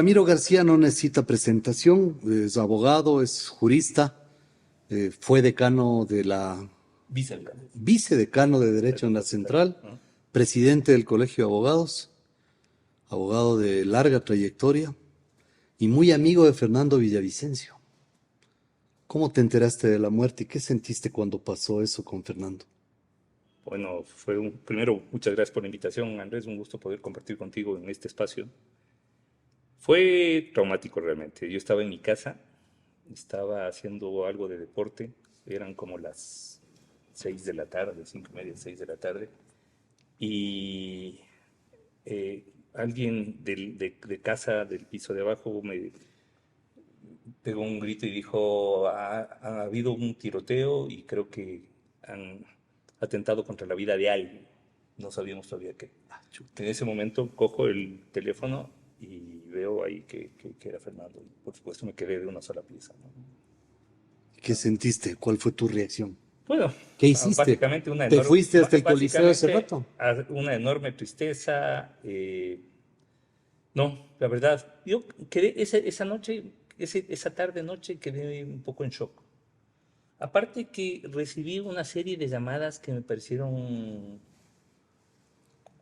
Ramiro García no necesita presentación, es abogado, es jurista, fue decano de la, Vicedecano. vicedecano de Derecho en la Central, ¿No? presidente del Colegio de Abogados, abogado de larga trayectoria y muy amigo de Fernando Villavicencio. ¿Cómo te enteraste de la muerte y qué sentiste cuando pasó eso con Fernando? Bueno, primero, muchas gracias por la invitación, Andrés. Un gusto poder compartir contigo en este espacio. Fue traumático realmente. Yo estaba en mi casa, estaba haciendo algo de deporte, eran como las 6 de la tarde, 5:30, 6 de la tarde, y alguien de casa, del piso de abajo, me pegó un grito y dijo, ha habido un tiroteo y creo que han atentado contra la vida de alguien. No sabíamos todavía qué. En ese momento cojo el teléfono y veo ahí que era Fernando. Y por supuesto me quedé de una sola pieza, ¿no? ¿Qué sentiste? ¿Cuál fue tu reacción? Bueno, ¿Qué hiciste? básicamente ¿Te fuiste hasta el Coliseo ese rato? una enorme tristeza. No, la verdad, yo quedé esa noche, esa tarde noche quedé un poco en shock. Aparte que recibí una serie de llamadas que me parecieron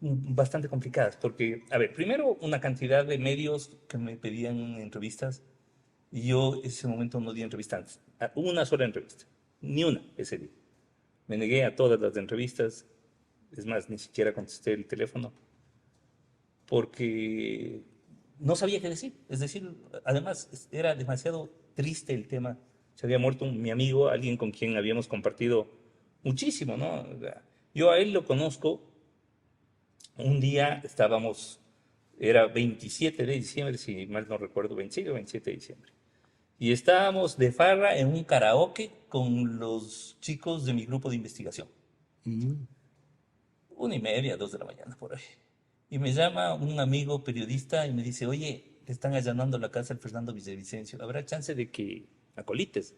bastante complicadas, porque, a ver, primero una cantidad de medios que me pedían entrevistas y yo en ese momento no di entrevistas, una sola entrevista, ni una ese día. Me negué a todas las entrevistas, es más, ni siquiera contesté el teléfono, porque no sabía qué decir. Es decir, además era demasiado triste el tema. Se había muerto mi amigo, alguien con quien habíamos compartido muchísimo, ¿no? Yo a él lo conozco. Un día estábamos, era 27 de diciembre, si mal no recuerdo, 26 o 27 de diciembre. Y estábamos de farra en un karaoke con los chicos de mi grupo de investigación. 1:30, 2 de la mañana, por ahí. Y me llama un amigo periodista y me dice, oye, le están allanando la casa al Fernando Villavicencio. ¿Habrá chance de que acolites?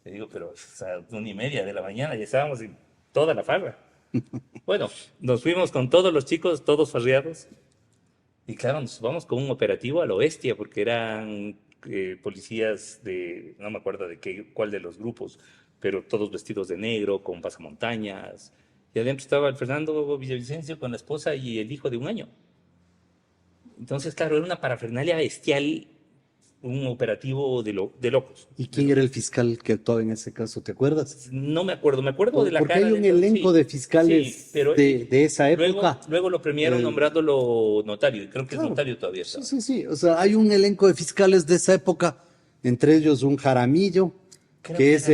Le digo, pero o sea, 1:30 de la mañana, ya estábamos en toda la farra. Bueno, nos fuimos con todos los chicos, todos farreados. Y claro, nos vamos con un operativo a lo bestia, porque eran policías de, no me acuerdo de cuál de los grupos, pero todos vestidos de negro, con pasamontañas. Y adentro estaba el Fernando Villavicencio con la esposa y el hijo de 1 año. Entonces, claro, era una parafernalia bestial, un operativo de locos. ¿Y quién era el fiscal que actuaba en ese caso? ¿Te acuerdas? No me acuerdo, me acuerdo de la Porque cara hay un del... elenco Sí, de sí, fiscales pero de esa luego, época. luego lo premiaron Eh, nombrándolo notario, y creo que es claro, notario todavía sí, estaba. sí, sí. O sea, hay un elenco de fiscales de esa época, entre ellos un Jaramillo, que es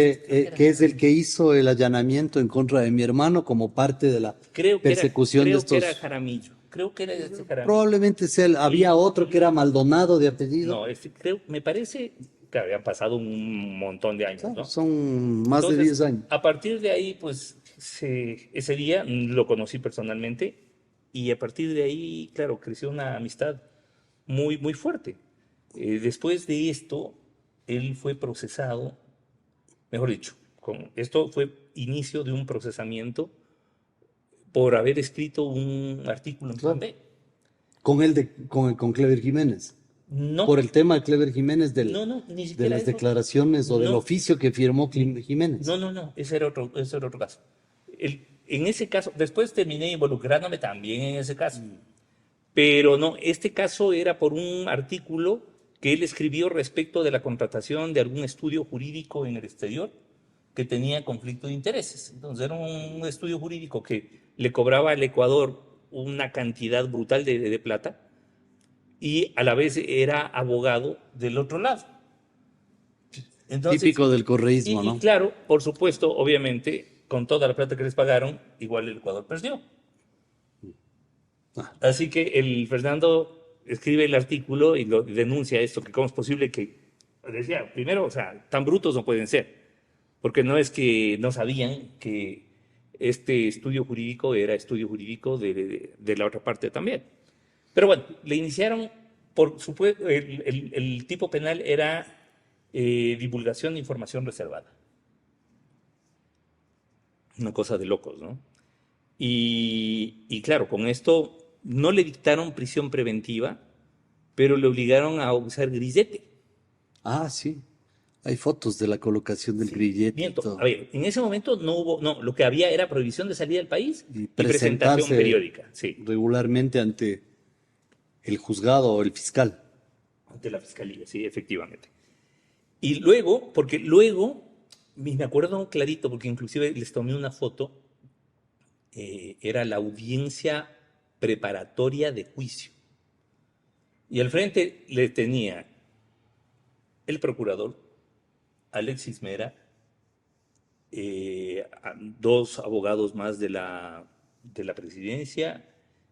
el que hizo el allanamiento en contra de mi hermano como parte de la persecución de Creo que era estos. Jaramillo, creo que era este Jaramillo. Probablemente sea había Y otro que era Maldonado de apellido. no, creo, me parece, que habían pasado un montón de años, Claro, ¿no? son más de Entonces, 10 años. a partir de ahí, pues, ese día lo conocí personalmente y a partir de ahí, claro, creció una amistad muy, muy fuerte. Después de esto, él fue procesado, mejor dicho, esto fue inicio de un procesamiento por haber escrito un artículo en Plan Claro. B. Con Clever Jiménez. No, Por el tema de Clever Jiménez no, ni de siquiera las eso. declaraciones o del No, oficio que firmó Jiménez. no, ese era otro caso. En ese caso, después terminé involucrándome también en ese caso. Pero no, este caso era por un artículo que él escribió respecto de la contratación de algún estudio jurídico en el exterior que tenía conflicto de intereses. Entonces era un estudio jurídico que le cobraba al Ecuador una cantidad brutal de plata y a la vez era abogado del otro lado. Entonces, Típico del correísmo, y ¿no? claro, por supuesto, obviamente, con toda la plata que les pagaron, igual el Ecuador perdió. Ah, Así que el Fernando escribe el artículo y lo denuncia esto, que cómo es posible que, decía, primero, o sea, tan brutos no pueden ser, porque no es que no sabían que este estudio jurídico era estudio jurídico de la otra parte también. Pero bueno, le iniciaron, por supuesto, el tipo penal era divulgación de información reservada. Una cosa de locos, ¿no? Y claro, con esto no le dictaron prisión preventiva, pero le obligaron a usar grillete. Ah, sí. Hay fotos de la colocación del grillete y Miento, a todo. ver, en ese momento no hubo, no, lo que había era prohibición de salida del país Y y presentación presentarse periódica, sí, regularmente ante el juzgado o el fiscal. ante la fiscalía, sí, efectivamente. Y luego, porque luego, me acuerdo clarito, porque inclusive les tomé una foto, era la audiencia preparatoria de juicio. Y al frente le tenía el procurador, Alexis Mera, dos abogados más de la presidencia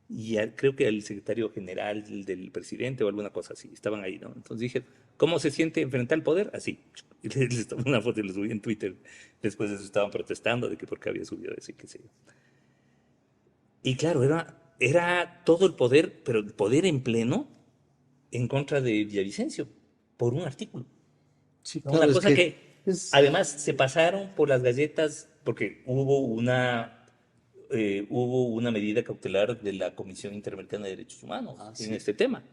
y creo que el secretario general del presidente o alguna cosa así, estaban ahí, ¿no? Entonces dije, ¿cómo se siente enfrentar al poder? Así. Y les tomé una foto y les subí en Twitter. Después de eso estaban protestando de que por qué había subido eso y qué sé yo. Y claro, era todo el poder, pero el poder en pleno en contra de Villavicencio, por un artículo. Sí, ¿No? Una claro, es cosa que que es, además se pasaron por las galletas porque hubo una medida cautelar de la Comisión Interamericana de Derechos Humanos ah, en sí. este tema.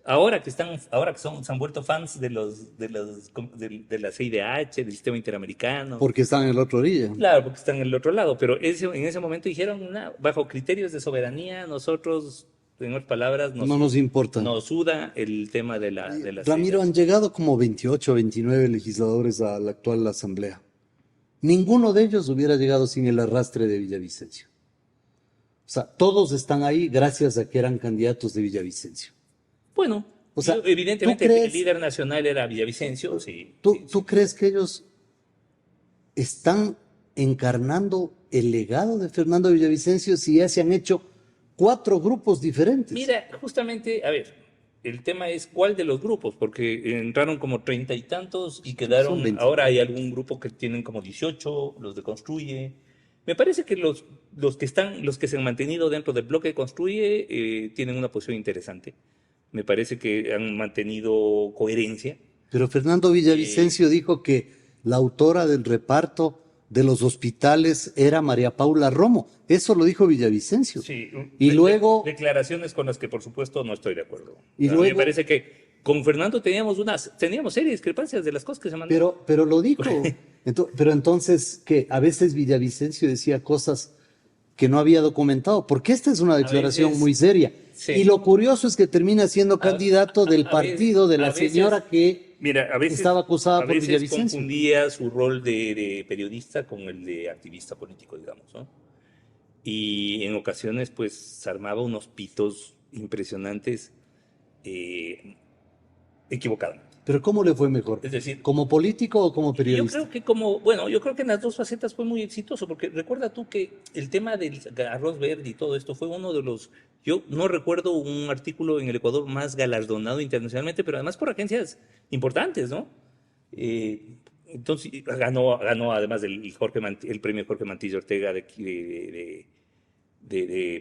Ahora que se han vuelto fans de la CIDH, del sistema interamericano, Porque están en la otra orilla. claro, porque están en el otro lado, pero en ese momento dijeron, "Nah, bajo criterios de soberanía, nosotros, en otras palabras, No nos importa. nos suda el tema de la Ramiro, CIDH. han llegado como 28 o 29 legisladores a la actual asamblea. Ninguno de ellos hubiera llegado sin el arrastre de Villavicencio. O sea, todos están ahí gracias a que eran candidatos de Villavicencio. Bueno, O sea, ¿tú evidentemente el crees, líder nacional era Villavicencio, sí, tú, sí, tú sin duda. crees que ellos están encarnando el legado de Fernando Villavicencio si ya se han hecho 4 grupos diferentes? Mira, justamente, a ver, el tema es cuál de los grupos, porque entraron como 30 y tantos y Son quedaron, 20. ahora hay algún grupo que tienen como 18, los de Construye. Me parece que los que se han mantenido dentro del bloque de Construye tienen una posición interesante. Me parece que han mantenido coherencia. Pero Fernando Eh, Villavicencio dijo que la autora del reparto de los hospitales era María Paula Romo. Eso lo dijo Villavicencio. Sí, Y luego, declaraciones con las que por supuesto no estoy de acuerdo. y A mí me luego, parece que con Fernando teníamos serias discrepancias de las cosas que se mandaban. pero lo dijo. Pero entonces, que a veces Villavicencio decía cosas que no había documentado, porque esta es una A declaración veces, muy seria. Y sí, lo curioso es que termina siendo candidato del partido de a la veces, señora que mira, estaba acusada a por veces Villavicencio. confundía su rol de periodista con el de activista político, digamos, ¿no? Y en ocasiones, pues, armaba unos pitos impresionantes eh, equivocadamente. Pero ¿cómo le fue mejor? Es decir, ¿Como político o como yo periodista? creo que yo creo que en las dos facetas fue muy exitoso, porque recuerda tú que el tema del arroz verde y todo esto fue uno de los, yo no recuerdo un artículo en el Ecuador más galardonado internacionalmente, pero además por agencias importantes, ¿no? Entonces ganó además el premio Jorge Mantilla Ortega de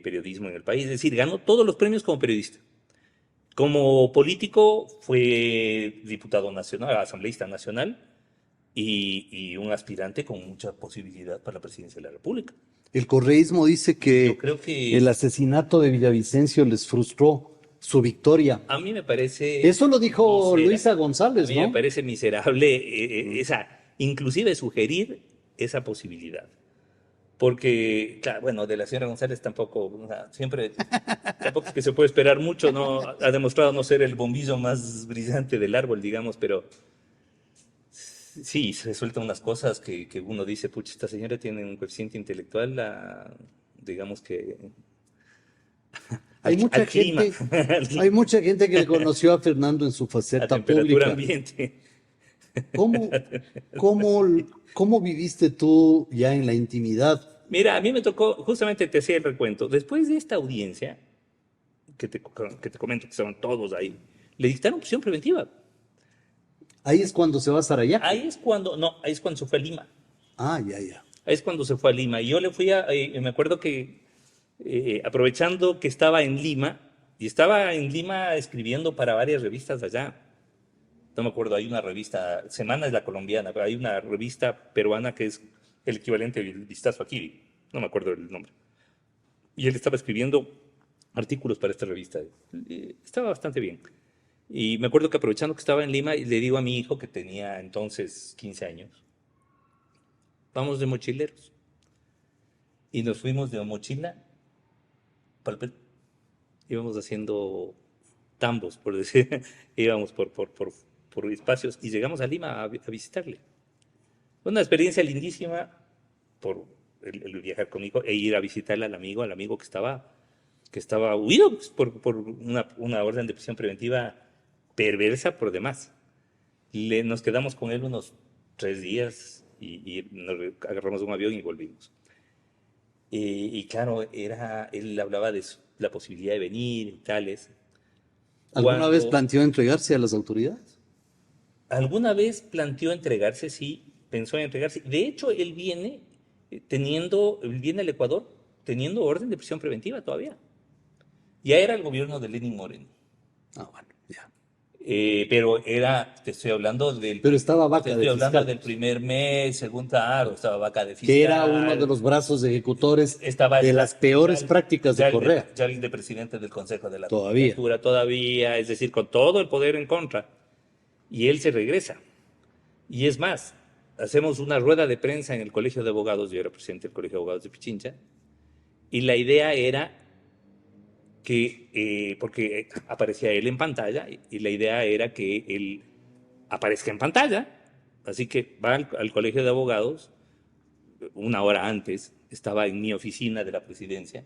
periodismo en el país, es decir, ganó todos los premios como periodista. Como político fue diputado nacional, asambleísta nacional y un aspirante con mucha posibilidad para la presidencia de la República. El correísmo dice Y yo que creo el que asesinato de Villavicencio les frustró su victoria. a mí me parece Eso lo dijo Luisa a González, mí me ¿no? parece miserable inclusive sugerir esa posibilidad. Porque, claro, bueno, de la señora González tampoco, o sea, tampoco es que se puede esperar mucho, ¿no? Ha demostrado no ser el bombillo más brillante del árbol, digamos, pero sí, se sueltan unas cosas que uno dice, pucha, esta señora tiene un coeficiente intelectual, digamos que Hay al mucha clima, gente, hay mucha gente que le conoció a Fernando en su a faceta temperatura pública. ambiente. ¿Cómo, cómo, cómo viviste tú ya en la intimidad? Mira, a mí me tocó, justamente te hacía el recuento, después de esta audiencia, que te comento que estaban todos ahí, le dictaron prisión preventiva. Ahí es cuando se va a Sarayaco. Ahí es cuando se fue a Lima. Ah, ya, ya. Ahí es cuando se fue a Lima. Y yo me acuerdo que aprovechando que estaba en Lima, y estaba en Lima escribiendo para varias revistas de allá. No me acuerdo, hay una revista, Semana es la colombiana, pero hay una revista peruana que es el equivalente al Vistazo aquí, no me acuerdo el nombre. Y él estaba escribiendo artículos para esta revista. Estaba bastante bien. Y me acuerdo que aprovechando que estaba en Lima, le digo a mi hijo, que tenía entonces 15 años, vamos de mochileros. Y nos fuimos de mochila para el Perú. Íbamos haciendo tambos, por decir, íbamos por espacios y llegamos a Lima a visitarle. Una experiencia lindísima por el viajar conmigo e ir a visitarle al amigo que estaba huido pues, por una orden de prisión preventiva perversa por demás. Nos quedamos con él unos 3 días y nos agarramos un avión y volvimos. Y claro, él hablaba de la posibilidad de venir y tales. ¿Alguna vez Cuando planteó entregarse a las autoridades? alguna vez planteó entregarse, sí, pensó en entregarse. De hecho, él viene al Ecuador teniendo orden de prisión preventiva todavía. Ya era el gobierno de Lenin Moreno. Ah, bueno, ya. Te estoy hablando Pero estaba te vaca de estoy hablando fiscal, del primer mes, segundo, claro, estaba vaca de que era uno de fiscal, los brazos ejecutores estaba de las peores prácticas de Correa, ya el de presidente del Consejo de la todavía. Judicatura todavía, es decir, con todo el poder en contra. Y él se regresa. Y es más, hacemos una rueda de prensa en el Colegio de Abogados, yo era presidente del Colegio de Abogados de Pichincha, y la idea era porque aparecía él en pantalla, y la idea era que él aparezca en pantalla, así que va al Colegio de Abogados, una hora antes, estaba en mi oficina de la presidencia,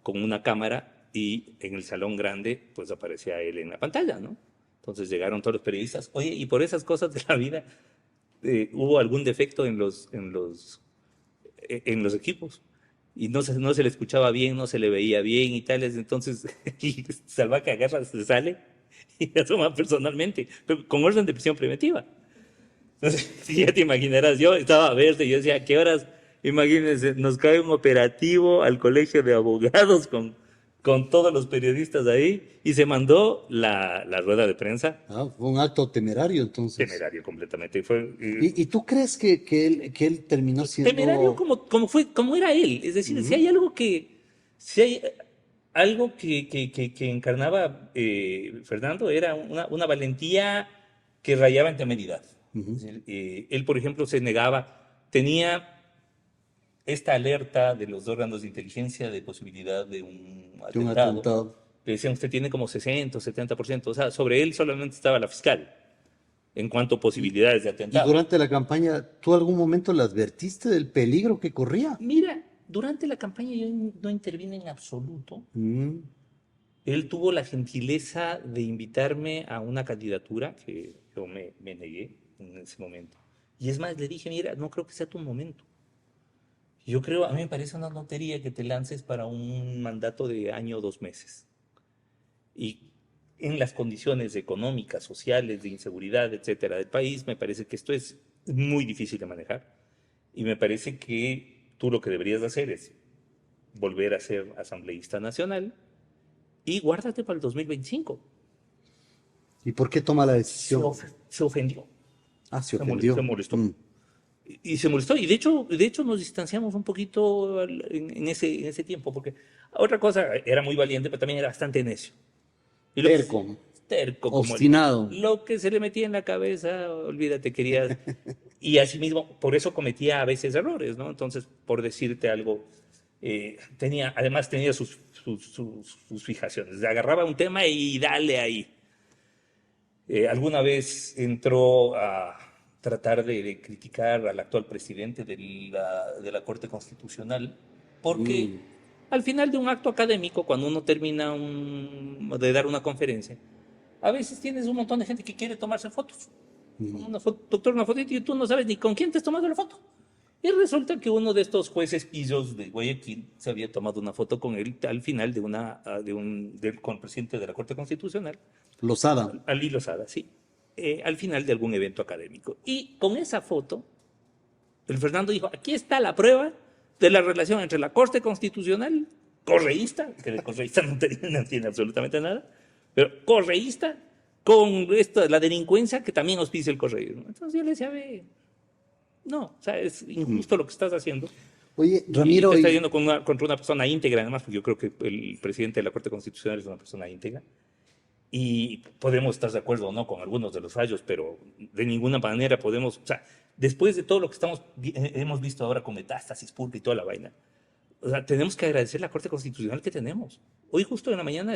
con una cámara, y en el salón grande, pues aparecía él en la pantalla, ¿no? Entonces llegaron todos los periodistas, oye, y por esas cosas de la vida, hubo algún defecto en los equipos y no se le escuchaba bien, no se le veía bien y tales. Entonces, y Salvaje agarra, se sale y asoma personalmente, pero con orden de prisión preventiva. Entonces, ya te imaginarás, yo estaba verde y yo decía, ¿a qué horas? Imagínense, nos cae un operativo al colegio de abogados con todos los periodistas ahí y se mandó la rueda de prensa. Ah, fue un acto temerario entonces. Temerario completamente. Fue, ¿Y tú crees que él terminó temerario siendo... como era él. Es decir, Ujú. si hay algo que encarnaba Fernando, era una valentía que rayaba en temeridad. Es decir, él, por ejemplo, se negaba, tenía esta alerta de los órganos de inteligencia de posibilidad de un de un atentado. atentado? Le decían, usted tiene como 60 o 70%. O sea, sobre él solamente estaba la fiscal en cuanto a Y, posibilidades de y atentado. durante la campaña, ¿tú algún momento le advertiste del peligro que corría? Mira, durante la campaña yo no intervine en absoluto. Mm, Él tuvo la gentileza de invitarme a una candidatura que yo me negué en ese momento. Y es más, le dije, mira, no creo que sea tu momento. Yo creo, a mí me parece una tontería que te lances para un mandato de año o 2 meses. Y en las condiciones económicas, sociales, de inseguridad, etcétera, del país, me parece que esto es muy difícil de manejar. Y me parece que tú lo que deberías hacer es volver a ser asambleísta nacional y guárdate para el 2025. ¿y por qué toma la Se, decisión? se ofendió, Ah, se se ofendió. molestó. Mm. Y se molestó. Y de hecho nos distanciamos un poquito en ese tiempo, porque otra cosa, era muy valiente, pero también era bastante necio. Y lo que, Terco, terco como obstinado. lo que se le metía en la cabeza, olvídate, querías. Y asimismo, por eso cometía a veces errores, ¿no? Entonces, por decirte algo, además tenía sus fijaciones. Agarraba un tema y dale ahí. Alguna vez entró a tratar de criticar al actual presidente de la Corte Constitucional, porque Mm, al final de un acto académico, cuando uno termina de dar una conferencia, a veces tienes un montón de gente que quiere tomarse fotos. mm. Doctor, una fotito y tú no sabes ni con quién te has tomado la foto. Y resulta que uno de estos jueces pillos de Guayaquil se había tomado una foto con él al final con el presidente de la Corte Constitucional, Lozada. Ali Lozada, sí, al final de algún evento académico. Y con esa foto, el Fernando dijo, aquí está la prueba de la relación entre la Corte Constitucional, correísta, que de correísta no tiene absolutamente nada, pero correísta, con la delincuencia que también auspicia el correísmo. Entonces yo le decía, ve, no, o sea, es injusto lo que estás haciendo. Oye, Y te Ramiro, estás yendo contra una persona íntegra, además, porque yo creo que el presidente de la Corte Constitucional es una persona íntegra. y podemos estar de acuerdo o no con algunos de los fallos, pero de ninguna manera podemos, o sea, después de todo lo que hemos visto ahora con Metástasis, Pulpo y toda la vaina, o sea, tenemos que agradecer la Corte Constitucional que tenemos. Hoy justo en la mañana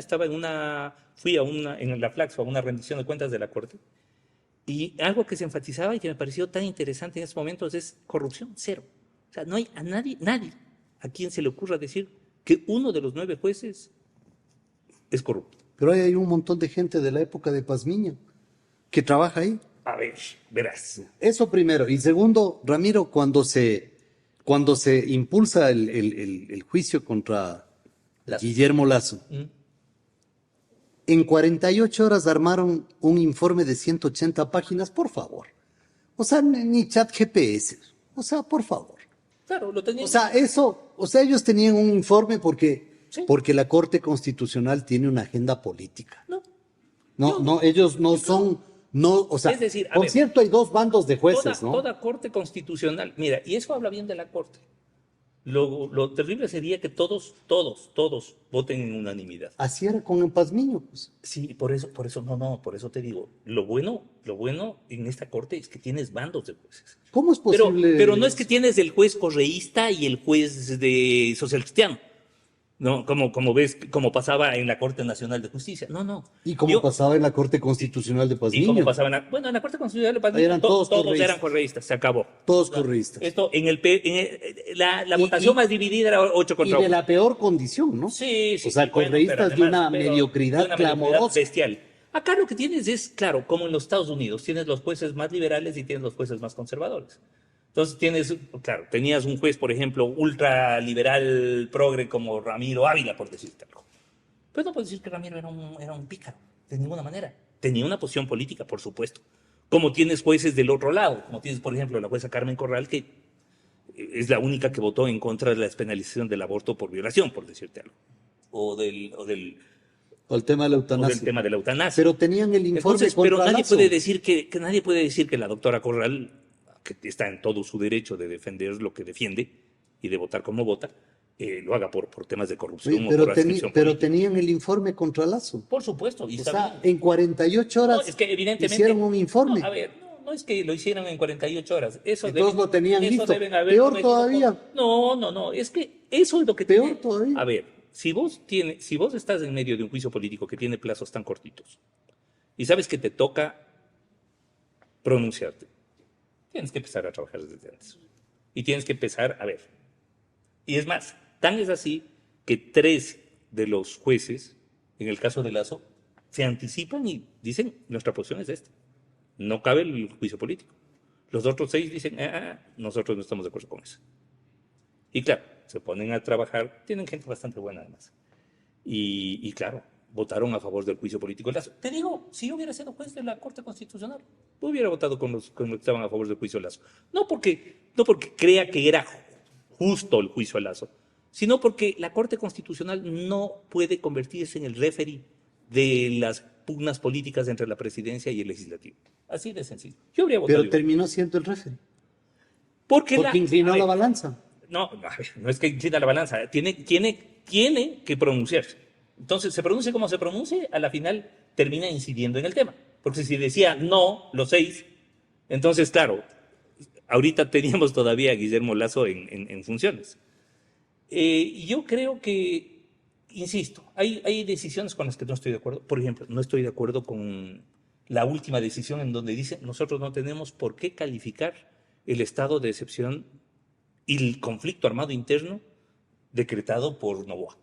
fui en la Flaxo a una rendición de cuentas de la Corte, y algo que se enfatizaba y que me pareció tan interesante en estos momentos es corrupción cero. O sea, no hay nadie a quien se le ocurra decir que uno de los 9 jueces es corrupto. Pero ahí hay un montón de gente de la época de Pazmiño que trabaja ahí. A ver, verás. Eso primero. Y segundo, Ramiro, cuando se impulsa el juicio contra Lazo. Guillermo Lazo, en 48 horas armaron un informe de 180 páginas, por favor. O sea, ni chat GPS. O sea, por favor. Claro, lo tenían. O sea, ellos tenían un informe Sí. porque la Corte Constitucional tiene una agenda política. No. No, ellos no son, no, o sea, Es decir, a por ver, cierto, hay 2 bandos de jueces, ¿no? Toda corte constitucional, mira, y eso habla bien de la corte. Lo terrible sería que todos voten en unanimidad. Así era con el Pazmiño, pues. Sí, por eso te digo, lo bueno en esta corte es que tienes bandos de jueces. ¿Cómo es posible? Pero no es que tienes el juez correísta y el juez de social cristiano. No, como ves, como pasaba en la Corte Nacional de Justicia. No. Y como pasaba en la Corte Constitucional de Y Pazmiño. como pasaba en la Corte Constitucional de Pazmiño, Eran todos correístas. eran correístas, se acabó. Todos correístas. Esto, la votación más dividida era 8 Y contra de 1. la peor condición, ¿no? Sí. O sea, Bueno, correístas pero de una además, mediocridad clamorosa. bestial. Acá lo que tienes es, claro, como en los Estados Unidos, tienes los jueces más liberales y tienes los jueces más conservadores. Entonces tenías un juez, por ejemplo, ultraliberal progre como Ramiro Ávila, por decirte algo. Pues no puedes decir que Ramiro era un pícaro, de ninguna manera. Tenía una posición política, por supuesto. Como tienes jueces del otro lado, como tienes, por ejemplo, la jueza Carmen Corral, que es la única que votó en contra de la despenalización del aborto por violación, por decirte algo. O del O el tema de la o eutanasia. del tema de la eutanasia. Pero tenían el informe Entonces, contra pero nadie Lazo. puede decir que la doctora Corral, que está en todo su derecho de defender lo que defiende y de votar como vota, lo haga por temas de corrupción Sí, o pero, por adscripción pero política. tenían el informe contra Lazo. Por supuesto, y O está sea, bien. en 48 horas No, es que evidentemente hicieron un informe. No, a ver, no es que lo hicieron en 48 horas. Entonces lo tenían listo. Deben haber Peor cometido todavía. No, es que eso es lo que Peor todavía. A ver, si vos estás en medio de un juicio político que tiene plazos tan cortitos y sabes que te toca pronunciarte, tienes que empezar a trabajar desde antes. Y tienes que empezar a ver. Y es más, tan es así que 3 de los jueces, en el caso de Lazo, se anticipan y dicen, nuestra posición es esta. No cabe el juicio político. Los otros 6 dicen, nosotros no estamos de acuerdo con eso. Y claro, se ponen a trabajar, tienen gente bastante buena además. Y claro, votaron a favor del juicio político de Lazo. Te digo, si yo hubiera sido juez de la Corte Constitucional, hubiera votado con los que estaban a favor del juicio de Lazo. No porque crea que era justo el juicio a Lazo, sino porque la Corte Constitucional no puede convertirse en el referee de las pugnas políticas entre la presidencia y el legislativo. Así de sencillo. Yo habría votado Pero igual. terminó siendo el referee. Porque inclinó a ver, la balanza. No es que inclina la balanza. Tiene que pronunciarse. Entonces, se pronuncie como se pronuncie, a la final termina incidiendo en el tema. Porque si decía no, los 6, entonces, claro, ahorita teníamos todavía a Guillermo Lazo en funciones. Yo creo que, insisto, hay decisiones con las que no estoy de acuerdo. Por ejemplo, no estoy de acuerdo con la última decisión en donde dice nosotros no tenemos por qué calificar el estado de excepción y el conflicto armado interno decretado por Noboa.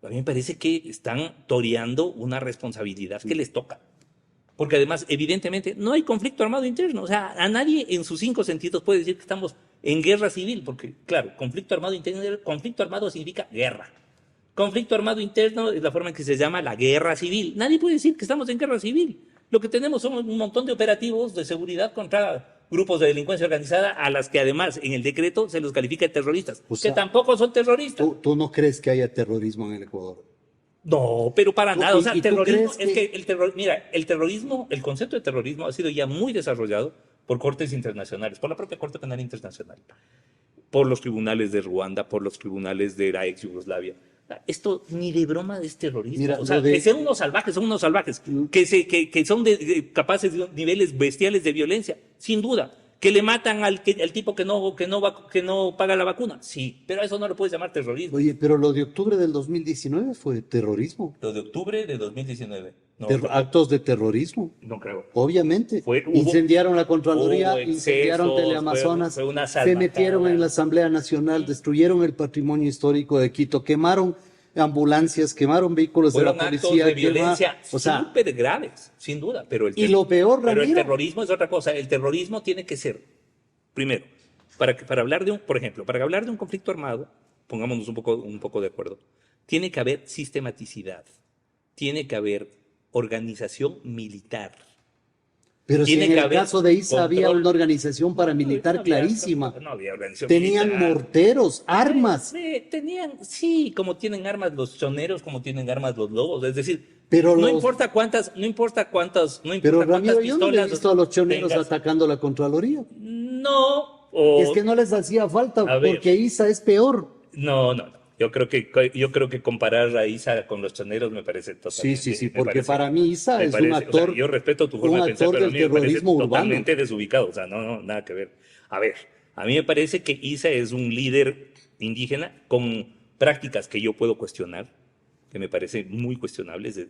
A mí me parece que están toreando una responsabilidad que les toca. Porque además, evidentemente, no hay conflicto armado interno. O sea, a nadie en sus 5 sentidos puede decir que estamos en guerra civil, porque, claro, conflicto armado interno, conflicto armado significa guerra. Conflicto armado interno es la forma en que se llama la guerra civil. Nadie puede decir que estamos en guerra civil. Lo que tenemos son un montón de operativos de seguridad contra grupos de delincuencia organizada a las que además en el decreto se los califica de terroristas, O sea, que tampoco son terroristas. ¿Tú no crees que haya terrorismo en el Ecuador? No, pero para nada. O sea, ¿Y tú terrorismo, crees que- el terrorismo, el concepto de terrorismo ha sido ya muy desarrollado por cortes internacionales, por la propia Corte Penal Internacional, por los tribunales de Ruanda, por los tribunales de la ex Yugoslavia. Esto ni de broma es terrorismo. Mira, O sea, lo de- que sean unos salvajes, son unos salvajes. Que son capaces de niveles bestiales de violencia, sin duda. Que le matan al tipo que no paga la vacuna. Sí, pero a eso no lo puedes llamar terrorismo. Oye, pero lo de octubre del 2019 fue terrorismo. Lo de octubre de 2019. No, tampoco. Actos de terrorismo, No creo. obviamente. Hubo Incendiaron la Contraloría, hubo incendiaron excesos, Teleamazonas, fue una se metieron en la salvajada. Asamblea Nacional, destruyeron el patrimonio histórico de Quito, quemaron ambulancias, quemaron vehículos de la Fueron actos policía, de violencia o sea, súper graves, sin duda. y lo peor, pero el Ramiro, terrorismo es otra cosa. El terrorismo tiene que ser, primero, para hablar de por ejemplo, para hablar de un conflicto armado, pongámonos un poco de acuerdo, tiene que haber sistematicidad, tiene que haber organización militar, pero si tiene en que el haber caso de ISA había control. una organización paramilitar No había, clarísima, no había organización tenían militar. morteros, armas, Tenían, sí, como tienen armas los choneros, como tienen armas los lobos. Es decir, pero no los, importa cuántas, no importa cuántas, no pero importa cuántas Ramiro, yo no le he pistolas visto a los choneros tengas. atacando la Contraloría. No, Es que no les hacía falta a ver, porque ISA es peor. no. Yo creo que comparar a Isa con los choneros me parece Sí, sí, totalmente, sí, me porque parece, para mí Isa me es un parece, o sea, actor, yo respeto tu un forma de pensar, actor pero a del mí me parece terrorismo urbano. totalmente desubicado, o sea, nada que ver. A ver, a mí me parece que Isa es un líder indígena con prácticas que yo puedo cuestionar, que me parecen muy cuestionables.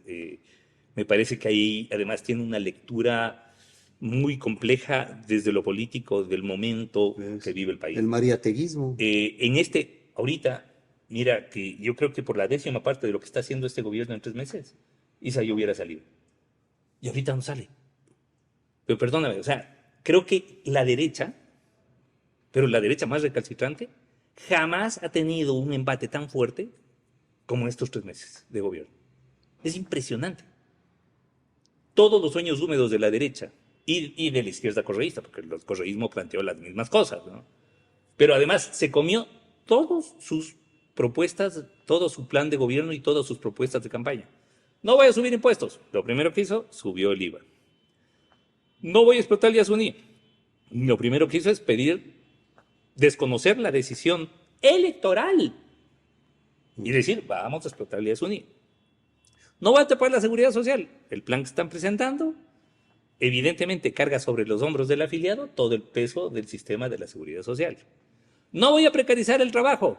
Me parece que ahí además tiene una lectura muy compleja desde lo político, del momento que Pues, vive el país. el mariateguismo. Ahorita, mira, que yo creo que por la 10ª parte de lo que está haciendo este gobierno en 3 meses, Isa ya hubiera salido. Y ahorita no sale. Pero perdóname, o sea, creo que la derecha, pero la derecha más recalcitrante, jamás ha tenido un embate tan fuerte como estos 3 meses de gobierno. Es impresionante. Todos los sueños húmedos de la derecha y de la izquierda correísta, porque el correísmo planteó las mismas cosas, ¿no? Pero además se comió todas sus propuestas, todo su plan de gobierno y todas sus propuestas de campaña. No voy a subir impuestos. Lo primero que hizo, subió el IVA. No voy a explotar el Yasuní. Lo primero que hizo es desconocer la decisión electoral y decir, vamos a explotar el Yasuní. No voy a tapar la seguridad social. El plan que están presentando, evidentemente, carga sobre los hombros del afiliado todo el peso del sistema de la seguridad social. No voy a precarizar el trabajo.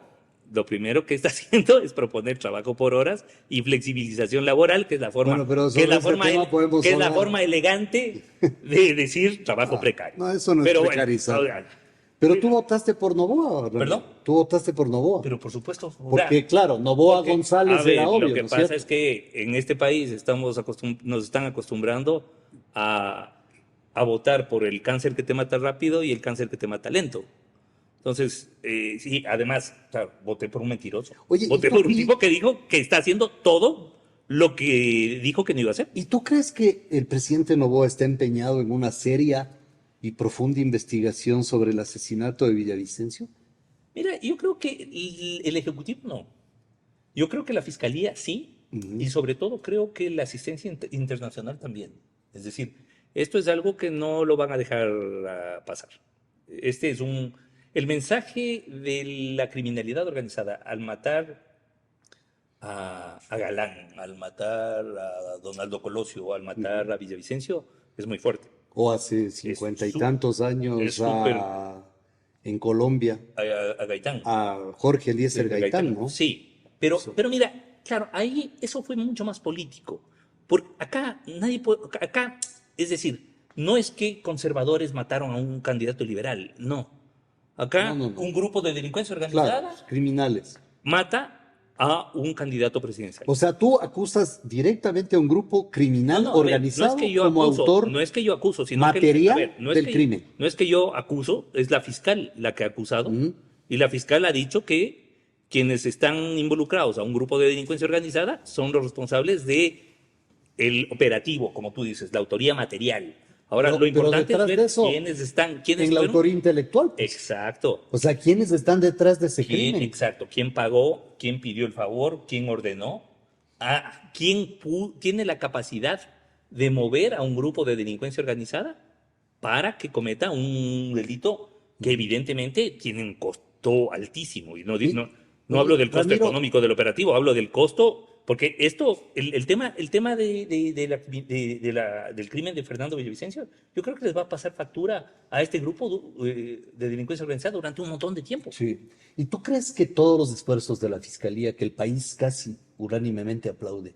Lo primero que está haciendo es proponer trabajo por horas y flexibilización laboral, que es la forma, Bueno, pero que es sobre la ese forma, tema podemos que es la hablar. forma elegante de decir trabajo precario. No, eso no es Pero bueno, precarizar. oigan, Pero tú votaste por Novoa, Ramiro. ¿Perdón? Tú votaste por Novoa. pero por supuesto, o sea, Porque, claro, Novoa porque, González a ver, era obvio, lo que ¿no es pasa cierto? es que en este país nos están acostumbrando a votar por el cáncer que te mata rápido y el cáncer que te mata lento. Entonces, sí, además, o sea, voté por un mentiroso. Oye, Voté por un tipo que dijo que está haciendo todo lo que dijo que no iba a hacer. ¿Y tú crees que el presidente Novoa está empeñado en una seria y profunda investigación sobre el asesinato de Villavicencio? Mira, yo creo que el Ejecutivo no. Yo creo que la Fiscalía sí, y sobre todo creo que la asistencia internacional también. Es decir, esto es algo que no lo van a dejar pasar. Este es el mensaje de la criminalidad organizada al matar a Galán, al matar a Donaldo Colosio, al matar a Villavicencio, es muy fuerte. O hace Es 50 y su- tantos es años súper en Colombia, a Gaitán. a Jorge Eliezer Gaitán, ¿no? Sí, pero mira, claro, ahí eso fue mucho más político. Porque acá nadie puede, acá, es decir, no es que conservadores mataron a un candidato liberal, no. Acá No. un grupo de delincuencia Claro, organizada criminales. mata a un candidato presidencial. O sea, tú acusas directamente a un grupo criminal No, a ver, organizado no es que yo como acuso, autor no es que yo acuso, sino material que, a ver, no es del que, crimen. no es que yo acuso, es la fiscal la que ha acusado, Ujú. y la fiscal ha dicho que quienes están involucrados a un grupo de delincuencia organizada son los responsables de el operativo, como tú dices, la autoría material. Ahora, lo Pero importante es detrás de ver eso, quiénes en la fueron. autoría intelectual, pues. Exacto. O sea, ¿quiénes están detrás de ese crimen? Exacto. ¿Quién pagó? ¿Quién pidió el favor? ¿Quién ordenó? ¿Quién tiene la capacidad de mover a un grupo de delincuencia organizada para que cometa un delito que evidentemente tiene un costo altísimo? Y no, Y- no, No hablo Oye, del costo Ramiro, económico del operativo, hablo del costo, porque esto, el tema del crimen de Fernando Villavicencio, yo creo que les va a pasar factura a este grupo de delincuencia organizada durante un montón de tiempo. sí. ¿Y tú crees que todos los esfuerzos de la fiscalía, que el país casi unánimemente aplaude,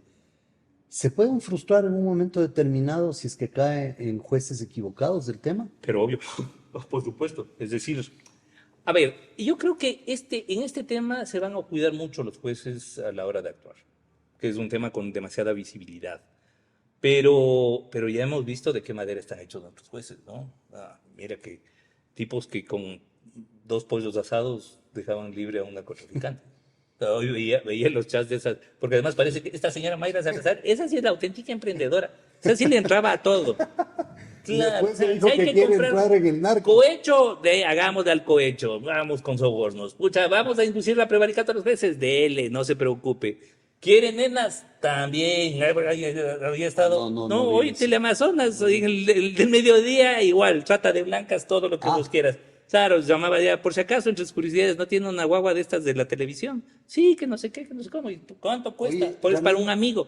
se pueden frustrar en un momento determinado si es que cae en jueces equivocados del tema? Pero obvio, por supuesto. Es decir, a ver, yo creo que en este tema se van a cuidar mucho los jueces a la hora de actuar, que es un tema con demasiada visibilidad. Pero ya hemos visto de qué madera están hechos nuestros jueces, ¿no? Mira que tipos que con dos pollos asados dejaban libre a un narcotraficante. Hoy veía los chats de esas, porque además parece que esta señora Mayra Salazar, esa sí es la auténtica emprendedora. Esa sí le entraba a todo. Y Claro, después se si dijo hay que que quiere comprar entrar en el narco. cohecho, hagamos al cohecho, vamos con sobornos. Pucha, vamos a inducir la prevaricato a los jueces, dele, no se preocupe. ¿Quieren nenas? También. Había estado. No No, vi hoy eso. Teleamazonas, hoy en el del mediodía, igual, trata de blancas, todo lo que Ah. vos quieras. Claro, llamaba ya, por si acaso, entre sus curiosidades, ¿no tiene una guagua de estas de la televisión? Sí, que no sé qué, que no sé cómo. ¿Y cuánto cuesta? Oye, Pues para Ramiro, un amigo.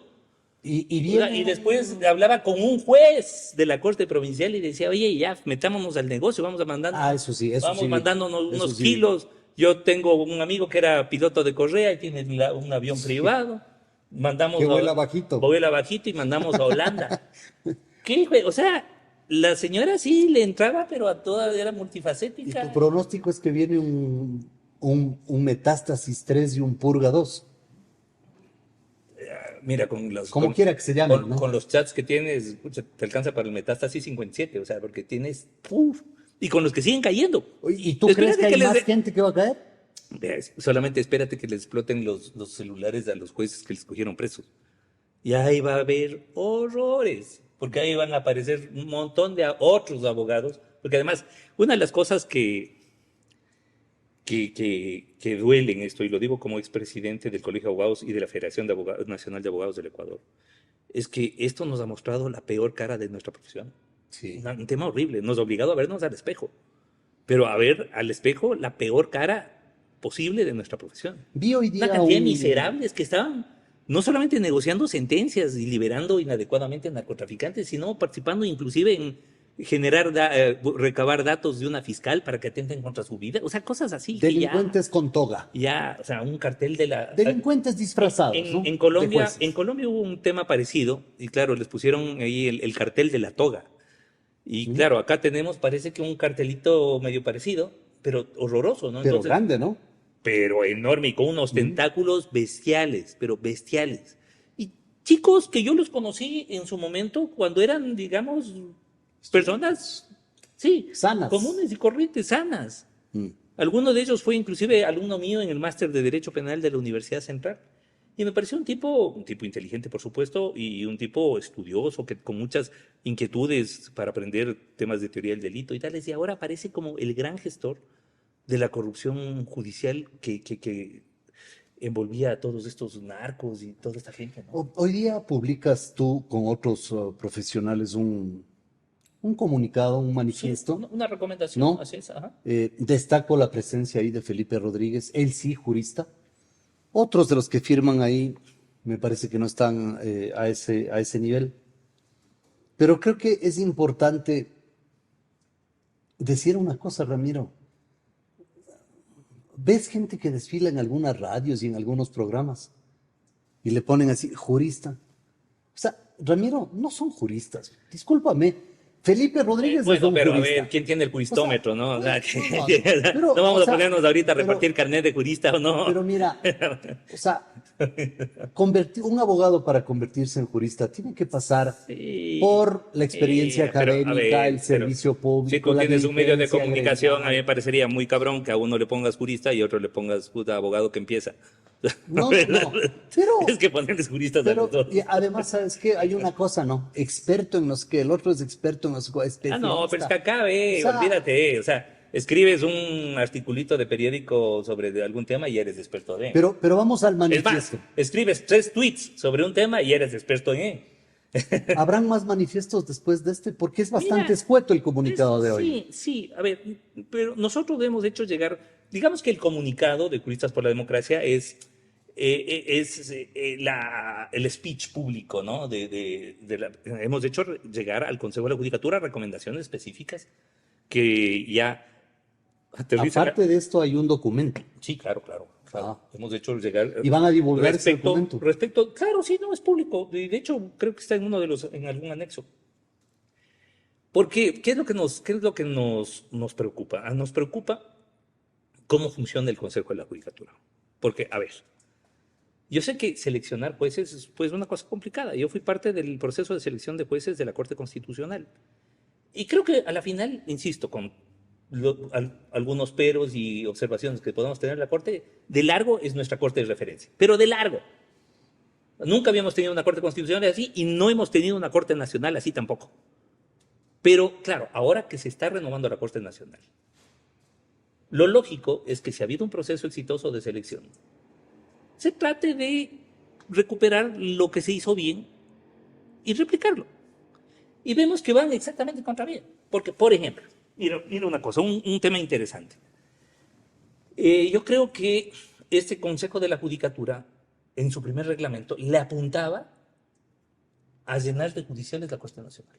y Y viene, después hablaba con un juez de la Corte Provincial y decía, oye, ya, metámonos al negocio, eso vamos sí vi, mandándonos eso unos sí vi. kilos. Yo tengo un amigo que era piloto de correa y tiene un avión privado. Que Mandamos vuela bajito. vuela bajito y mandamos a Holanda. ¿Qué, güey? O sea, la señora sí le entraba, pero a toda era Y tu multifacética. pronóstico es que viene un Metástasis 3 y un Purga 2. Mira, Como quiera que se llamen, ¿no? con los chats que tienes, pucha, te alcanza para el Metástasis 57, o sea, porque tienes, uf, y con los que siguen cayendo. Oye, ¿y tú crees que hay más gente que va a caer? Solamente espérate que les exploten los celulares a los jueces que les cogieron presos. Y ahí va a haber horrores, porque ahí van a aparecer un montón de otros abogados, porque además, una de las cosas que duelen esto, y lo digo como expresidente del Colegio de Abogados y de la Federación de Nacional de Abogados del Ecuador, es que esto nos ha mostrado la peor cara de nuestra profesión. Sí. Un tema horrible, nos ha obligado a vernos al espejo, pero a ver al espejo la peor cara posible de nuestra profesión. Vi hoy Una día cantidad de miserables que estaban no solamente negociando sentencias y liberando inadecuadamente a narcotraficantes, sino participando inclusive en generar, recabar datos de una fiscal para que atenten contra su vida. O sea, cosas así que delincuentes con toga, o sea, un cartel de la... delincuentes disfrazados, ¿no? En De jueces. Colombia hubo un tema parecido y claro, les pusieron ahí el cartel de la toga. Y claro, acá tenemos, parece que un cartelito medio parecido, pero horroroso, ¿no? Pero Entonces, grande, ¿no? pero enorme y con unos tentáculos bestiales, pero bestiales. Y chicos que yo los conocí en su momento cuando eran, digamos, personas, sí, Sanas. comunes y corrientes, sanas. Mm. Alguno de ellos fue inclusive alumno mío en el máster de Derecho Penal de la Universidad Central. Y me pareció un tipo inteligente, por supuesto, y un tipo estudioso, que con muchas inquietudes para aprender temas de teoría del delito y tales. Y ahora parece como el gran gestor de la corrupción judicial que envolvía a todos estos narcos y toda esta gente, ¿no? Hoy día publicas tú con otros profesionales un comunicado, un Sí, manifiesto, una recomendación, ¿no? así es, ajá. Destaco la presencia ahí de Felipe Rodríguez, él sí, jurista. Otros de los que firman ahí me parece que no están a ese nivel. Pero creo que es importante decir una cosa, Ramiro. Ves gente que desfila en algunas radios y en algunos programas y le ponen así, jurista. O sea, Ramiro, no son juristas. Discúlpame. Felipe Rodríguez es Bueno, un pero a jurista. ver, ¿quién tiene el juristómetro, no? O sea, pero, no vamos o a sea, ponernos ahorita a pero- repartir carnet de jurista o no. Pero mira, o sea, un abogado para convertirse en jurista tiene que pasar Sí, por la experiencia pero, a académica, ver, el servicio si público, tú la tienes un medio de diligencia comunicación, a mí me gremial. parecería muy cabrón que a uno le pongas jurista y a otro le pongas puta abogado que empieza. No, pero, Es que ponerles juristas a los pero dos. y además, ¿sabes qué? Hay una cosa, ¿no? Experto en los que el otro es experto en los que No, pero es que especialista. acá, O sea, olvídate, o sea, escribes un articulito de periódico sobre algún tema y eres experto de. pero vamos al Es más, manifiesto. escribes 3 tweets sobre un tema y eres experto en. ¿Habrán más manifiestos después de este? Porque es bastante Mira, escueto el comunicado de hoy. Sí, sí, a ver, pero nosotros hemos hecho llegar digamos que el comunicado de Juristas por la Democracia el speech público, ¿no? Hemos hecho llegar al Consejo de la Judicatura recomendaciones específicas que ya aterrizan. Aparte de esto, hay un documento. Sí, claro, claro. Ah. Hemos hecho llegar. ¿Y van a divulgar ese documento? Claro, sí, no, es público. De hecho, creo que está en algún anexo. Porque, ¿qué es lo que nos preocupa? Nos preocupa cómo funciona el Consejo de la Judicatura. Porque, a ver, yo sé que seleccionar jueces es pues una cosa complicada. Yo fui parte del proceso de selección de jueces de la Corte Constitucional. Y creo que a la final, insisto, con algunos peros y observaciones que podamos tener en la Corte, de largo es nuestra Corte de referencia. Pero de largo. Nunca habíamos tenido una Corte Constitucional así y no hemos tenido una Corte Nacional así tampoco. Pero, claro, ahora que se está renovando la Corte Nacional, lo lógico es que si ha habido un proceso exitoso de selección, se trate de recuperar lo que se hizo bien y replicarlo. Y vemos que van exactamente contra bien. Porque, por ejemplo, mira una cosa, un tema interesante. Yo creo que este Consejo de la Judicatura, en su primer reglamento, le apuntaba a llenar de judiciales la Corte Nacional.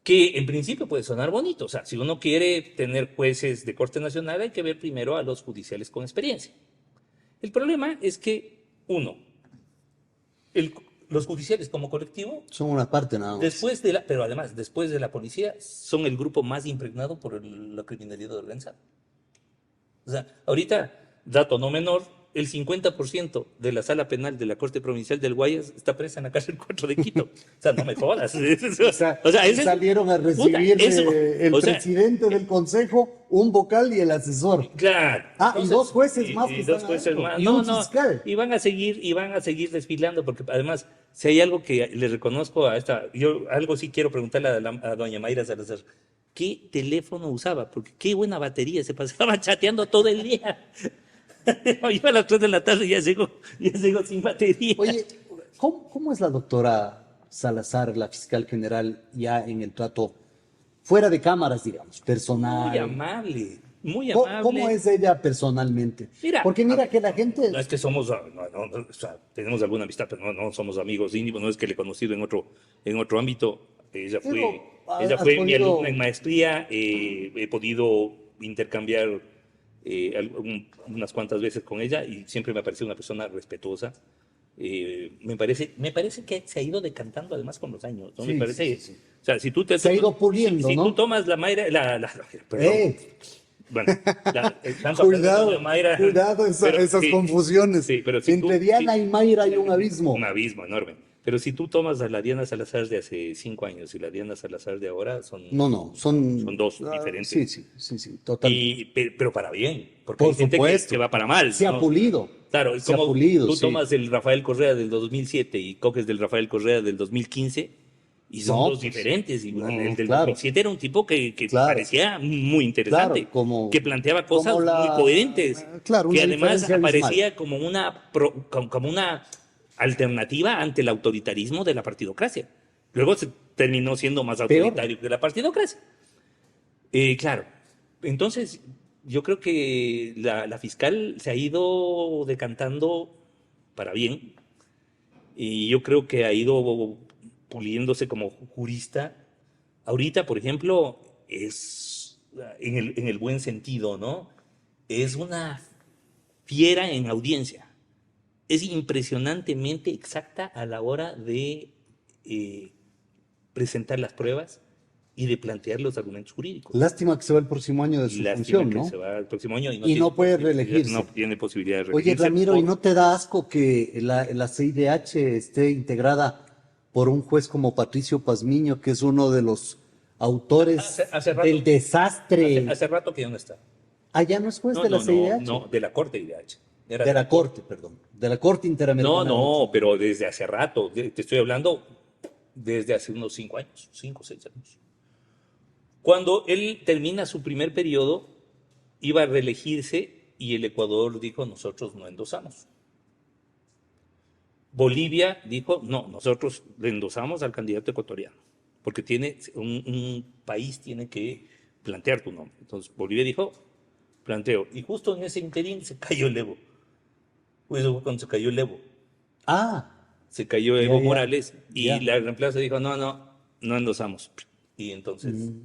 Que en principio puede sonar bonito. O sea, si uno quiere tener jueces de Corte Nacional, hay que ver primero a los judiciales con experiencia. El problema es que, uno, los judiciales como colectivo, Son una parte nada más. pero además, después de la policía, son el grupo más impregnado por la criminalidad organizada. O sea, ahorita, dato no menor, el 50% de la sala penal de la Corte Provincial del Guayas está presa en la cárcel 4 de Quito. O sea, no me jodas. O sea, salieron a recibir el presidente del consejo, un vocal y el asesor. Claro. Entonces, y dos jueces más que dos jueces más. Y un fiscal. Y van a seguir desfilando, porque además, si hay algo que le reconozco yo algo sí quiero preguntarle a doña Mayra Salazar. ¿Qué teléfono usaba? Porque qué buena batería, se pasaba chateando todo el día. Yo a las 3 de la tarde ya llego sin batería. Oye, ¿cómo es la doctora Salazar, la fiscal general, ya en el trato fuera de cámaras, digamos, personal? Muy amable, muy amable. ¿Cómo es ella personalmente? Porque mira que la gente... No es que somos, o sea, tenemos alguna amistad, pero no somos amigos íntimos, no es que le he conocido en otro ámbito. Ella fue mi alumna en maestría, he podido intercambiar unas cuantas veces con ella y siempre me ha parecido una persona respetuosa. Me parece que se ha ido decantando además con los años, ¿no? Sí, Me parece, sí. O sea, si tú se ha ido puliendo, si ¿no? tú tomas la Mayra, perdón. Bueno, cuidado esas confusiones. Sí, pero si entre Diana y Mayra hay un abismo. Un abismo enorme. Pero si tú tomas a la Diana Salazar de hace 5 años y la Diana Salazar de ahora, son dos diferentes. Sí, total. Pero para bien, porque Por hay gente supuesto. que va para mal. Se ha pulido. Claro, es se como ha pulido, tú tomas el Rafael Correa del 2007 y coges del Rafael Correa del 2015 y son dos diferentes. Y el del 2007 era un tipo que parecía muy interesante, que planteaba cosas muy coherentes, que además aparecía como una alternativa ante el autoritarismo de la partidocracia. Luego se terminó siendo más autoritario que la partidocracia. Claro, entonces yo creo que la fiscal se ha ido decantando para bien y yo creo que ha ido puliéndose como jurista. Ahorita, por ejemplo, es en el buen sentido, ¿no? Es una fiera en audiencia. Es impresionantemente exacta a la hora de presentar las pruebas y de plantear los argumentos jurídicos. Lástima que se va el próximo año de su función, ¿no? Se va el próximo año y no puede reelegirse. No tiene posibilidad de reelegirse. Oye, Ramiro, ¿y no te da asco que la CIDH esté integrada por un juez como Patricio Pazmiño, que es uno de los autores del desastre? Hace rato que ya no está. Ah, ¿ya no es juez de la CIDH? No, de la Corte IDH. De la Corte, perdón. De la Corte Interamericana. No, pero desde hace rato. Te estoy hablando desde hace unos 5 años, 5 o 6 años. Cuando él termina su primer periodo, iba a reelegirse y el Ecuador dijo, nosotros no endosamos. Bolivia dijo, no, nosotros le endosamos al candidato ecuatoriano, porque un país tiene que plantear tu nombre. Entonces Bolivia dijo, planteo. Y justo en ese interín se cayó el Evo. Pues eso fue cuando se cayó el Evo. Ah, Se cayó ya, Evo ya, Morales y ya. la reemplazo dijo, no, no, no endosamos. Y entonces Mm.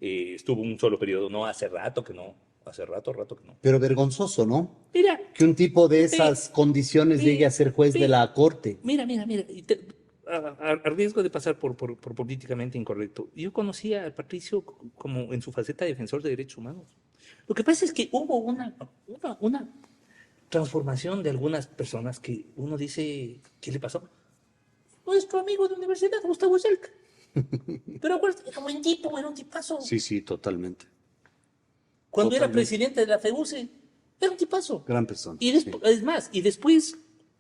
estuvo un solo periodo, no hace rato que no, hace rato que no. Pero vergonzoso, ¿no? Mira, Que un tipo de ve, esas condiciones llegue a ve, ser juez de ve, la corte. mira, a riesgo de pasar por políticamente incorrecto, yo conocía a Patricio como en su faceta de defensor de derechos humanos. Lo que pasa es que hubo una transformación de algunas personas que uno dice, ¿qué le pasó? Nuestro amigo de universidad, Gustavo Zelka. Pero acuérdate, era buen tipo, era un tipazo. Sí, sí, totalmente. Cuando era Totalmente. presidente de la FEUCE, era un tipazo. Gran persona, Y sí. es más, y después,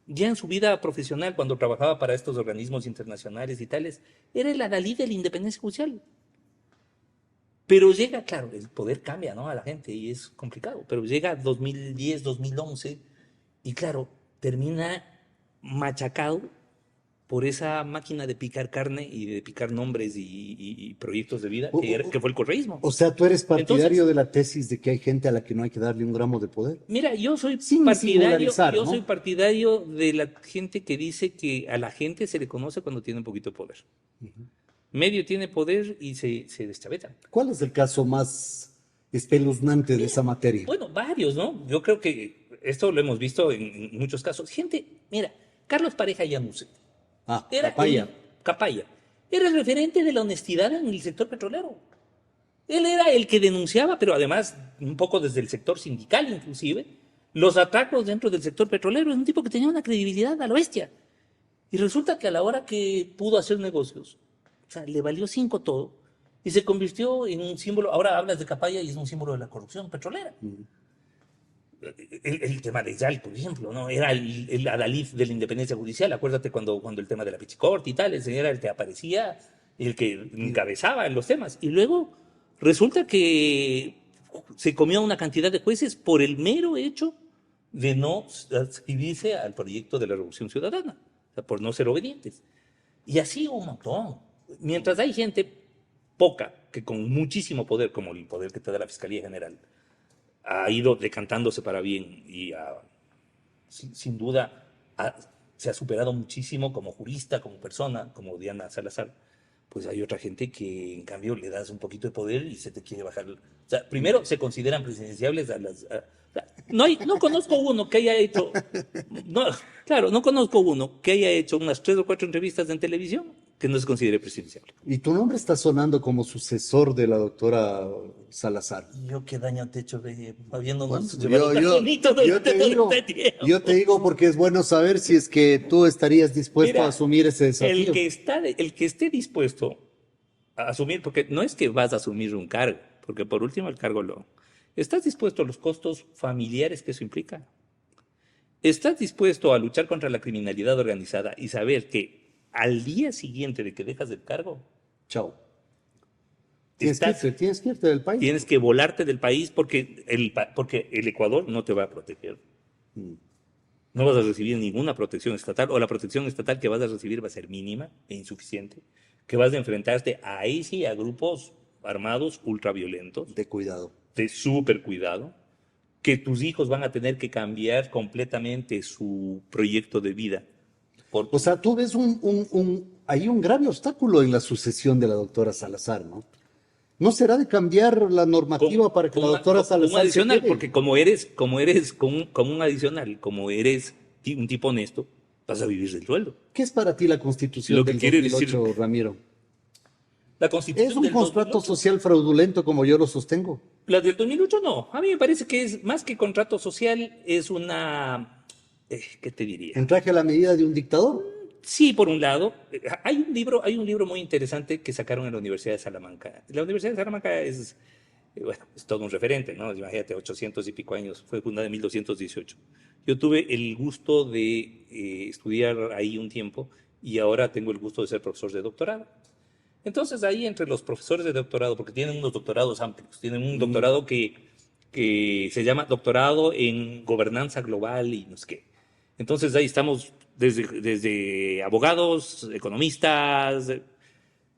ya en su vida profesional, cuando trabajaba para estos organismos internacionales y tales, era el adalid de la independencia judicial. Pero llega, claro, el poder cambia, ¿no? A la gente y es complicado. Pero llega 2010, 2011 y claro, termina machacado por esa máquina de picar carne y de picar nombres y proyectos de vida O, que fue el correísmo. o sea, tú eres partidario Entonces, de la tesis de que hay gente a la que no hay que darle un gramo de poder. mira, Sin singularizar, yo soy ¿no? partidario de la gente que dice que a la gente se le conoce cuando tiene un poquito de poder. Medio tiene poder y se deschavetan. ¿Cuál es el caso más espeluznante de esa materia? Bueno, varios, ¿no? Yo creo que esto lo hemos visto en muchos casos. Gente, mira, Carlos Pareja Llanusse Ah, era papaya. el Capaya, era el referente de la honestidad en el sector petrolero. Él era el que denunciaba, pero además un poco desde el sector sindical inclusive, los atracos dentro del sector petrolero. Es un tipo que tenía una credibilidad a la bestia. Y resulta que a la hora que pudo hacer negocios, o sea, le valió cinco todo y se convirtió en un símbolo. Ahora hablas de Capaya y es un símbolo de la corrupción petrolera. El tema de Yal, por ejemplo, ¿no? Era el adalid de la independencia judicial. Acuérdate cuando el tema de la Pichicorte y tal, ese era el que aparecía, el que encabezaba en los temas. Y luego resulta que se comió una cantidad de jueces por el mero hecho de no adscribirse al proyecto de la Revolución Ciudadana, o sea, por no ser obedientes. Y así un montón. Mientras hay gente poca, que con muchísimo poder, como el poder que te da la Fiscalía General, ha ido decantándose para bien y sin duda se ha superado muchísimo como jurista, como persona, como Diana Salazar, pues hay otra gente que en cambio le das un poquito de poder y se te quiere bajar. O sea, primero se consideran presidenciables no conozco uno que haya hecho, no, claro, no conozco uno que haya hecho unas 3 o 4 entrevistas en televisión que no se considere presidenciable. Y tu nombre está sonando como sucesor de la doctora Salazar. Yo qué daño te he hecho Bueno, habiéndonos llevado tan bonito yo durante te todo digo, este yo te tiempo. digo porque es bueno saber si es que tú estarías dispuesto a Mira, asumir ese desafío. el que esté dispuesto a asumir, porque no es que vas a asumir un cargo, porque por último el cargo lo... ¿Estás dispuesto a los costos familiares que eso implica? ¿Estás dispuesto a luchar contra la criminalidad organizada y saber que al día siguiente de que dejas el cargo, Chao. estás, Tienes que irte del país. tienes que volarte del país porque el Ecuador no te va a proteger? No vas a recibir ninguna protección estatal o la protección estatal que vas a recibir va a ser mínima e insuficiente, que vas a enfrentarte ahí sí a grupos armados ultraviolentos, De cuidado. de súper cuidado, que tus hijos van a tener que cambiar completamente su proyecto de vida. O sea, tú ves hay un grave obstáculo en la sucesión de la doctora Salazar, ¿no? ¿No será de cambiar la normativa para que la doctora con un Salazar se adicional, quede? porque como un adicional, como eres un tipo honesto, vas a vivir del sueldo. ¿Qué es para ti la constitución Lo que del quiere decir 2008, Ramiro? la ¿Es constitución un del contrato 2008. social fraudulento como yo lo sostengo? La del 2008 no. A mí me parece que es más que contrato social, es una... ¿qué te diría? ¿En traje a la medida de un dictador? Sí, por un lado, hay un libro muy interesante que sacaron en la Universidad de Salamanca. La Universidad de Salamanca bueno, es todo un referente, ¿no? Imagínate, 800 y pico años, fue fundada en 1218. Yo tuve el gusto de estudiar ahí un tiempo y ahora tengo el gusto de ser profesor de doctorado. Entonces ahí entre los profesores de doctorado, porque tienen unos doctorados amplios, tienen un doctorado que se llama doctorado en gobernanza global y no sé qué. Entonces ahí estamos desde abogados, economistas,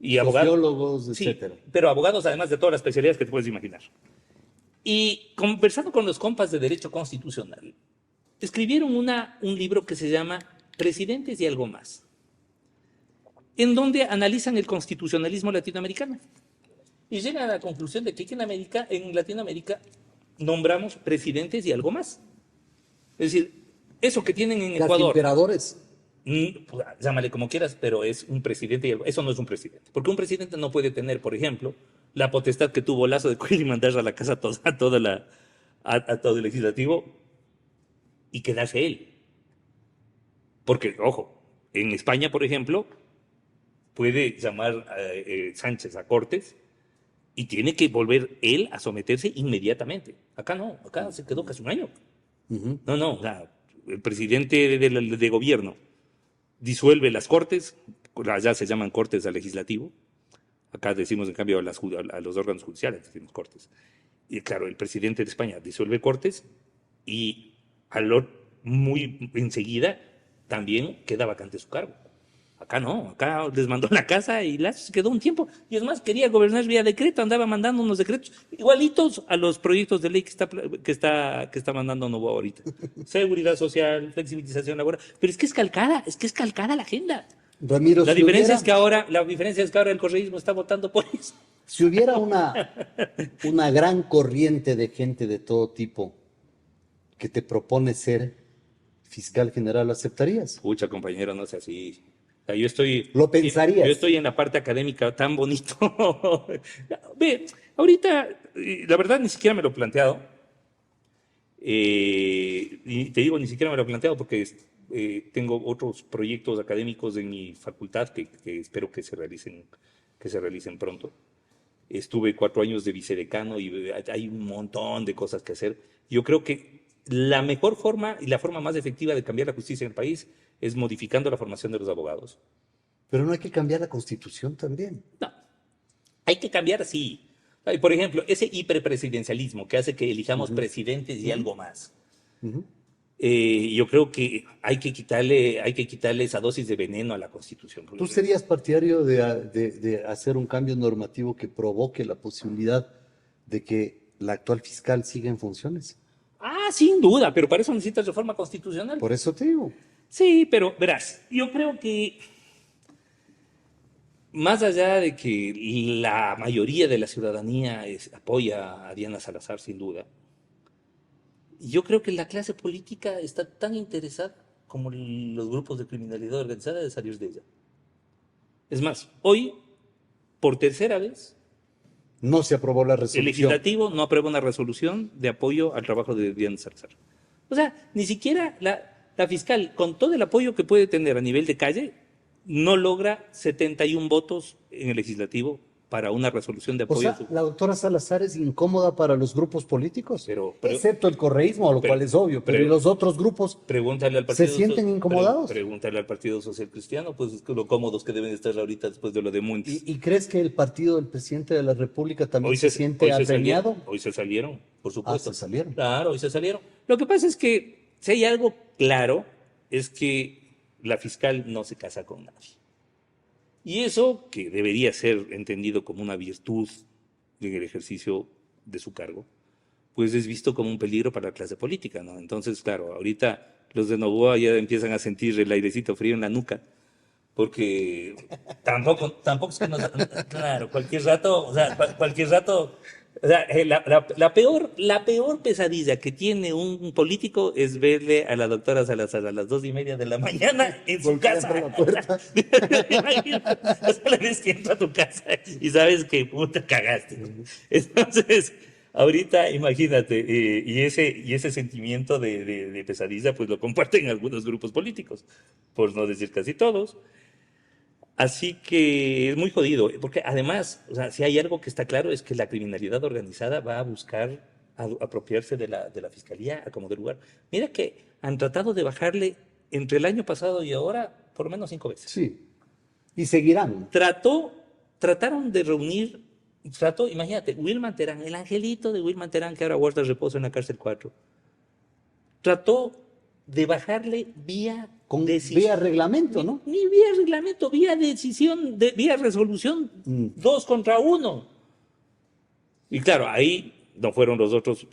Y abogados, Sociólogos, sí, etcétera. pero abogados además de todas las especialidades que te puedes imaginar. Y conversando con los compas de Derecho Constitucional, escribieron un libro que se llama Presidentes y algo más, en donde analizan el constitucionalismo latinoamericano. Y llegan a la conclusión de que aquí en Latinoamérica, nombramos presidentes y algo más. Es decir, eso que tienen en Casi Ecuador, emperadores. pues, llámale como quieras, pero es un presidente y eso no es un presidente. Porque un presidente no puede tener, por ejemplo, la potestad que tuvo Lazo de coger y mandar a la casa a todo el legislativo y quedarse él. Porque, ojo, en España, por ejemplo, puede llamar Sánchez a Cortes y tiene que volver él a someterse inmediatamente. Acá no, acá se quedó casi un año. No, no, o sea, el presidente de gobierno disuelve las cortes, allá se llaman cortes al legislativo, acá decimos en cambio a los órganos judiciales, decimos cortes. Y claro, el presidente de España disuelve cortes y muy enseguida también queda vacante su cargo. Acá no, acá les mandó la casa y se quedó un tiempo. Y es más, quería gobernar vía decreto, andaba mandando unos decretos igualitos a los proyectos de ley que está mandando Novoa ahorita. Seguridad social, flexibilización laboral. Pero es que es calcada la agenda. Ramiro, La diferencia es que ahora el correísmo está votando por eso. si hubiera una gran corriente de gente de todo tipo que te propone ser fiscal general, ¿lo aceptarías? Pucha, compañero, no sé así. O sea, ¿Lo pensarías? yo estoy en la parte académica tan bonito. Ve, ahorita, la verdad, ni siquiera me lo he planteado. Y te digo, ni siquiera me lo he planteado porque tengo otros proyectos académicos en mi facultad que espero que se realicen pronto. Estuve 4 años de vicedecano y hay un montón de cosas que hacer. Yo creo que la mejor forma y la forma más efectiva de cambiar la justicia en el país es modificando la formación de los abogados. Pero no hay que cambiar la Constitución también. No, hay que cambiar, sí. Por ejemplo, ese hiperpresidencialismo que hace que elijamos presidentes y algo más. Yo creo que hay que quitarle esa dosis de veneno a la Constitución. ¿Tú serías partidario de hacer un cambio normativo que provoque la posibilidad de que la actual fiscal siga en funciones? Sin duda, pero para eso necesitas reforma constitucional. Por eso te digo. Sí, pero verás, yo creo que más allá de que la mayoría de la ciudadanía apoya a Diana Salazar, sin duda, yo creo que la clase política está tan interesada como los grupos de criminalidad organizada de salir de ella. Es más, hoy, por tercera vez, No se aprobó la el resolución. legislativo no aprueba una resolución de apoyo al trabajo de Diana Salazar. O sea, ni siquiera la fiscal, con todo el apoyo que puede tener a nivel de calle, no logra 71 votos en el legislativo para una resolución de O apoyo. sea, la doctora Salazar es incómoda para los grupos políticos, Pero- excepto el correísmo, lo pero- cual es obvio, pero pero- ¿y los otros grupos Pregúntale al se partido sienten incomodados? Pregúntale al Partido Social Cristiano, pues lo cómodos que deben estar ahorita después de lo de Muntz. ¿Y crees que el partido del presidente de la República también se siente apremiado? Hoy se salieron, por supuesto. se salieron. Claro, hoy se salieron. Lo que pasa es que si hay algo claro, es que la fiscal no se casa con nadie. Y eso, que debería ser entendido como una virtud en el ejercicio de su cargo, pues es visto como un peligro para la clase política, ¿no? Entonces, claro, ahorita los de Novoa ya empiezan a sentir el airecito frío en la nuca, porque tampoco es que nos... Claro, cualquier rato, o sea, la peor pesadilla que tiene un político es verle a la doctora Salazar a las 2:30 de la mañana en su casa. Golpeando la puerta. O sea, la vez que entra a tu casa y sabes que puta cagaste. Entonces, ahorita imagínate, y ese sentimiento de pesadilla, pues lo comparten algunos grupos políticos, por no decir casi todos. Así que es muy jodido, porque además, o sea, si hay algo que está claro es que la criminalidad organizada va a buscar apropiarse de la fiscalía a como de lugar. Mira que han tratado de bajarle entre el año pasado y ahora por lo menos 5 veces. Sí. Y seguirán. Trataron de reunir, imagínate, Wilman Terán, el angelito de Wilman Terán que ahora guarda reposo en la cárcel 4, trató de bajarle vía Con decisión. vía reglamento, ¿no? Ni vía reglamento, vía decisión, vía resolución 2 contra 1. Y claro, ahí no fueron los otros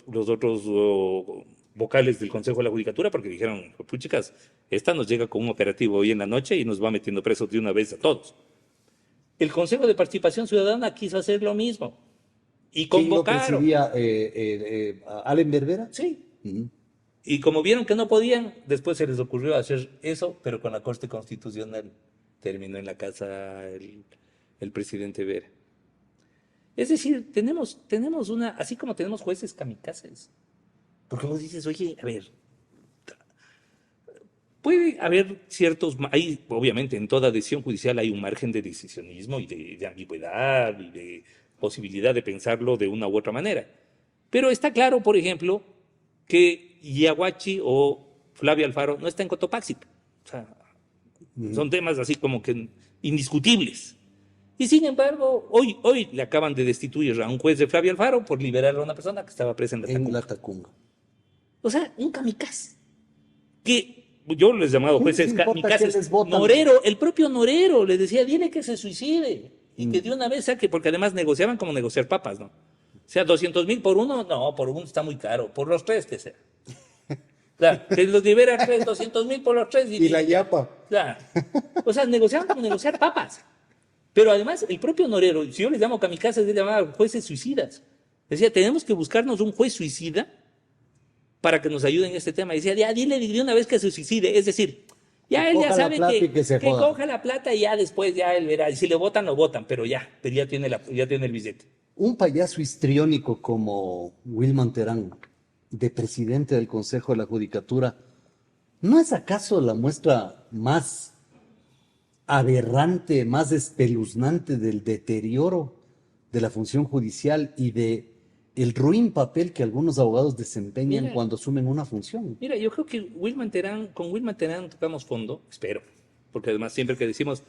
vocales del Consejo de la Judicatura porque dijeron, puchicas, esta nos llega con un operativo hoy en la noche y nos va metiendo presos de una vez a todos. El Consejo de Participación Ciudadana quiso hacer lo mismo y ¿Quién lo convocaron. presidía? ¿Allen Berbera? Sí. Ujú. Y como vieron que no podían, después se les ocurrió hacer eso, pero con la Corte Constitucional terminó en la casa el presidente Vera. Es decir, tenemos una, así como tenemos jueces kamikazes. Porque vos dices, oye, a ver, puede haber hay, obviamente, en toda decisión judicial hay un margen de decisionismo y de ambigüedad y de posibilidad de pensarlo de una u otra manera. Pero está claro, por ejemplo, que Yaguachi o Flavio Alfaro no está en Cotopaxi. O sea, son temas así como que indiscutibles. Y sin embargo, hoy le acaban de destituir a un juez de Flavio Alfaro por liberar a una persona que estaba presa en la En Tacunga. la Tacunga. O sea, un kamikaze. Que yo les he llamado ¿Qué les jueces importa kamikazes. que les votan? Norero, el propio Norero le decía, dile que se suicide. Y que de una vez saque, porque además negociaban como negociar papas, ¿no? O sea, 200,000 por uno, no, por uno está muy caro. Por los tres que sea. Claro, que los libera 200,000 por los tres. Y la yapa. Claro. O sea, negociaban como negociar papas. Pero además, el propio Norero, si yo les llamo kamikazes, les llamaba jueces suicidas. Decía, tenemos que buscarnos un juez suicida para que nos ayude en este tema. Decía, ya dile de una vez que se suicide. Es decir, ya Que él ya coja la sabe plata y que se joda. coja la plata y ya después ya él verá. Y si le votan, lo votan, pero ya tiene el billete. Un payaso histriónico como Wilman Terán, de presidente del Consejo de la Judicatura, ¿no es acaso la muestra más aberrante, más espeluznante del deterioro de la función judicial y de el ruin papel que algunos abogados desempeñan Mira. cuando asumen una función? Mira, yo creo que con Wilman Terán tocamos fondo, espero, porque además siempre que decimos,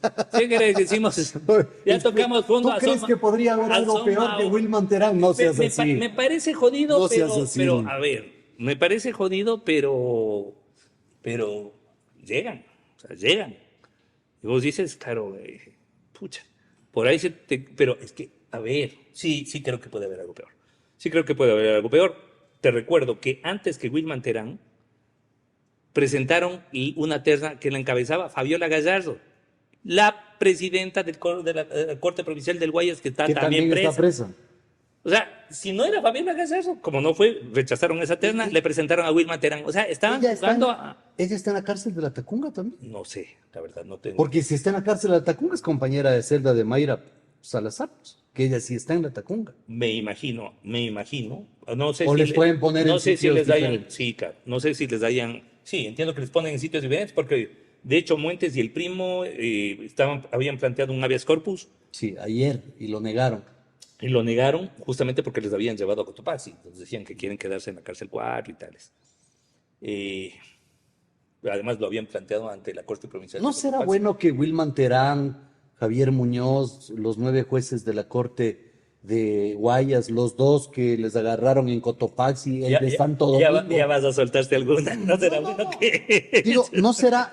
ya tocamos fondo. ¿Tú crees que podría haber algo peor que Wilman Terán? No seas así. Me parece jodido, No seas así. pero a ver, me parece jodido, pero llegan, o sea, llegan. Y vos dices, claro, pucha, por ahí pero es que, a ver, sí creo que puede haber algo peor. Sí creo que puede haber algo peor. Te recuerdo que antes que Wilman Terán, presentaron una terna que la encabezaba Fabiola Gallardo, la presidenta de la Corte Provincial del Guayas, que está Que también también está presa. O sea, si no era Fabiola Gallardo, como no fue, rechazaron esa terna, le presentaron a Wilman Terán. O sea, estaban jugando Ella está en la cárcel de la Tacunga también. No sé, la verdad, no tengo. Porque si está en la cárcel de la Tacunga es compañera de celda de Mayra Salazar, pues, que ella sí está en la Tacunga. Me imagino. No sé O si les pueden poner no en sé si sitios les hayan, diferentes. sí, claro, no sé si les hayan, sí, entiendo que les ponen en sitios diferentes porque de hecho Muentes y el primo habían planteado un habeas corpus Sí, ayer, y lo negaron. y lo negaron justamente porque les habían llevado a Cotopaxi. Entonces decían que quieren quedarse en la cárcel 4 y tales. Además lo habían planteado ante la Corte Provincial ¿No de será Cotopaxi. bueno que Wilman Terán, Javier Muñoz, los 9 jueces de la Corte de Guayas, los 2 que les agarraron en Cotopaxi, el de Santo Domingo? Ya vas a soltarte alguna. No será bueno que. Digo, ¿no será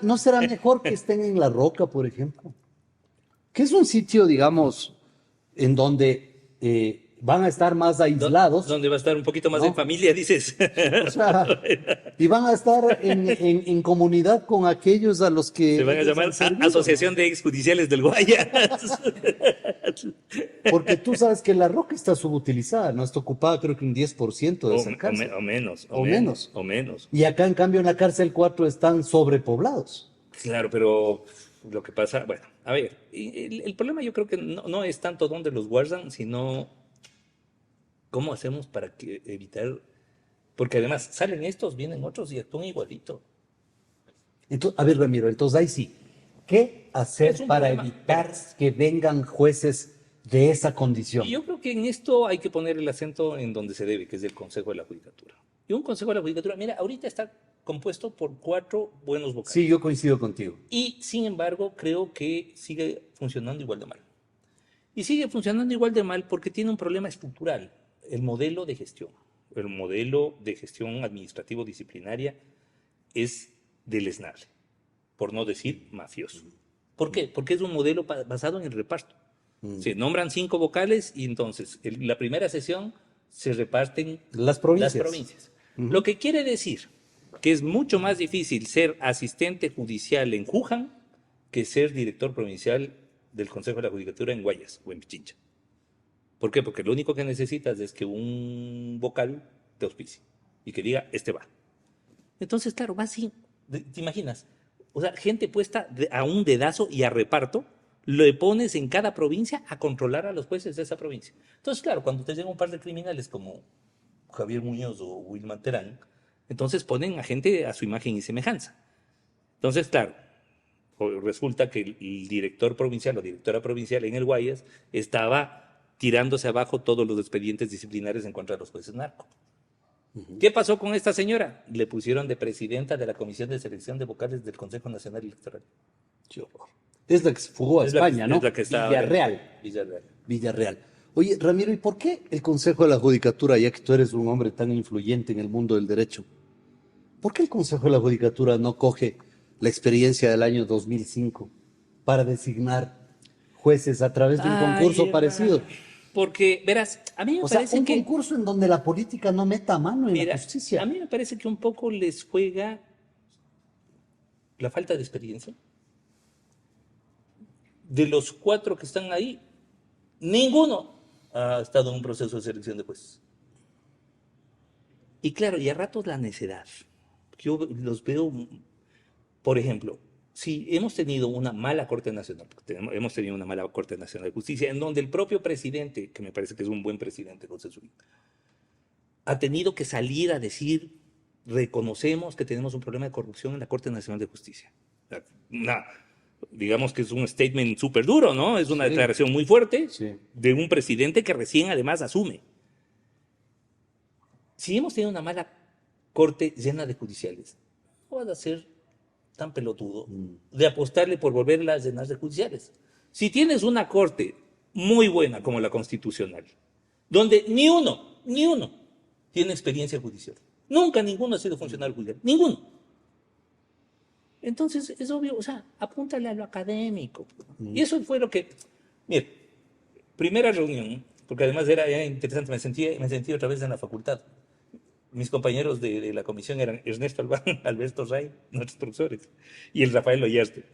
mejor que estén en La Roca, por ejemplo? Que es un sitio, digamos, en donde van a estar más aislados. Donde va a estar un poquito más ¿No? en familia, dices. O sea, y van a estar en comunidad con aquellos a los que Se van a ellos llamar han servido, Asociación de Exjudiciales del Guayas. porque tú sabes que La Roca está subutilizada, no está ocupada creo que un 10% de esa cárcel. O menos. Y acá en cambio en la cárcel 4 están sobrepoblados. Claro, pero lo que pasa, bueno, a ver, el problema yo creo que no es tanto dónde los guardan, sino cómo hacemos para evitar, porque además salen estos, vienen otros y actúan igualito. Entonces, a ver, Ramiro, entonces ahí sí, ¿qué hacer Es un para problema. evitar que vengan jueces de esa condición? Y yo creo que en esto hay que poner el acento en donde se debe, que es el Consejo de la Judicatura. Y un Consejo de la Judicatura, mira, ahorita está compuesto por 4 buenos vocales. Sí, yo coincido contigo. Y sin embargo, creo que sigue funcionando igual de mal. Y sigue funcionando igual de mal porque tiene un problema estructural, el modelo de gestión. El modelo de gestión administrativo-disciplinaria es deleznable, por no decir mafioso. ¿Por qué? Porque es un modelo basado en el reparto. Se nombran 5 vocales y entonces en la primera sesión se reparten Las provincias. las provincias. Lo que quiere decir que es mucho más difícil ser asistente judicial en Juján que ser director provincial del Consejo de la Judicatura en Guayas o en Pichincha. ¿Por qué? Porque lo único que necesitas es que un vocal te auspicie y que diga, este va. Entonces, claro, va así. ¿Te imaginas? O sea, gente puesta a un dedazo y a reparto, le pones en cada provincia a controlar a los jueces de esa provincia. Entonces, claro, cuando te llegan un par de criminales como Javier Muñoz o Wilman Terán, entonces ponen a gente a su imagen y semejanza. Entonces, claro, resulta que el director provincial o directora provincial en el Guayas estaba tirándose abajo todos los expedientes disciplinares en contra de los jueces narcos. ¿Qué pasó con esta señora? Le pusieron de presidenta de la Comisión de Selección de Vocales del Consejo Nacional Electoral. Qué horror. Es la que se fugó a España, ¿no? Es la que está Villarreal. Villarreal. Villarreal. Oye, Ramiro, ¿y por qué el Consejo de la Judicatura, ya que tú eres un hombre tan influyente en el mundo del derecho, por qué el Consejo de la Judicatura no coge la experiencia del año 2005 para designar jueces a través de un concurso parecido? Porque, verás, a mí me O sea, parece un que... concurso en donde la política no meta mano en Mira, la justicia. a mí me parece que un poco les juega la falta de experiencia. De los 4 que están ahí, ninguno ha estado en un proceso de selección de jueces. Y claro, y a ratos la necedad. Yo los veo, por ejemplo, si hemos tenido una mala Corte Nacional, hemos tenido una mala Corte Nacional de Justicia, en donde el propio presidente, que me parece que es un buen presidente, José Zurita, ha tenido que salir a decir, reconocemos que tenemos un problema de corrupción en la Corte Nacional de Justicia. Digamos que es un statement súper duro, ¿no? Es una declaración muy fuerte de un presidente que recién además asume. Si hemos tenido una mala corte llena de judiciales, no vas a ser tan pelotudo de apostarle por volverla a llenar de judiciales. Si tienes una corte muy buena como la constitucional, donde ni uno tiene experiencia judicial, nunca ninguno ha sido funcionario judicial, ninguno. Entonces, es obvio, o sea, apúntale a lo académico. Y eso fue lo que, mire, primera reunión, porque además era interesante, me sentí otra vez en la facultad. Mis compañeros de la comisión eran Ernesto Albán, Alberto Ray, nuestros profesores, y el Rafael Ollarte.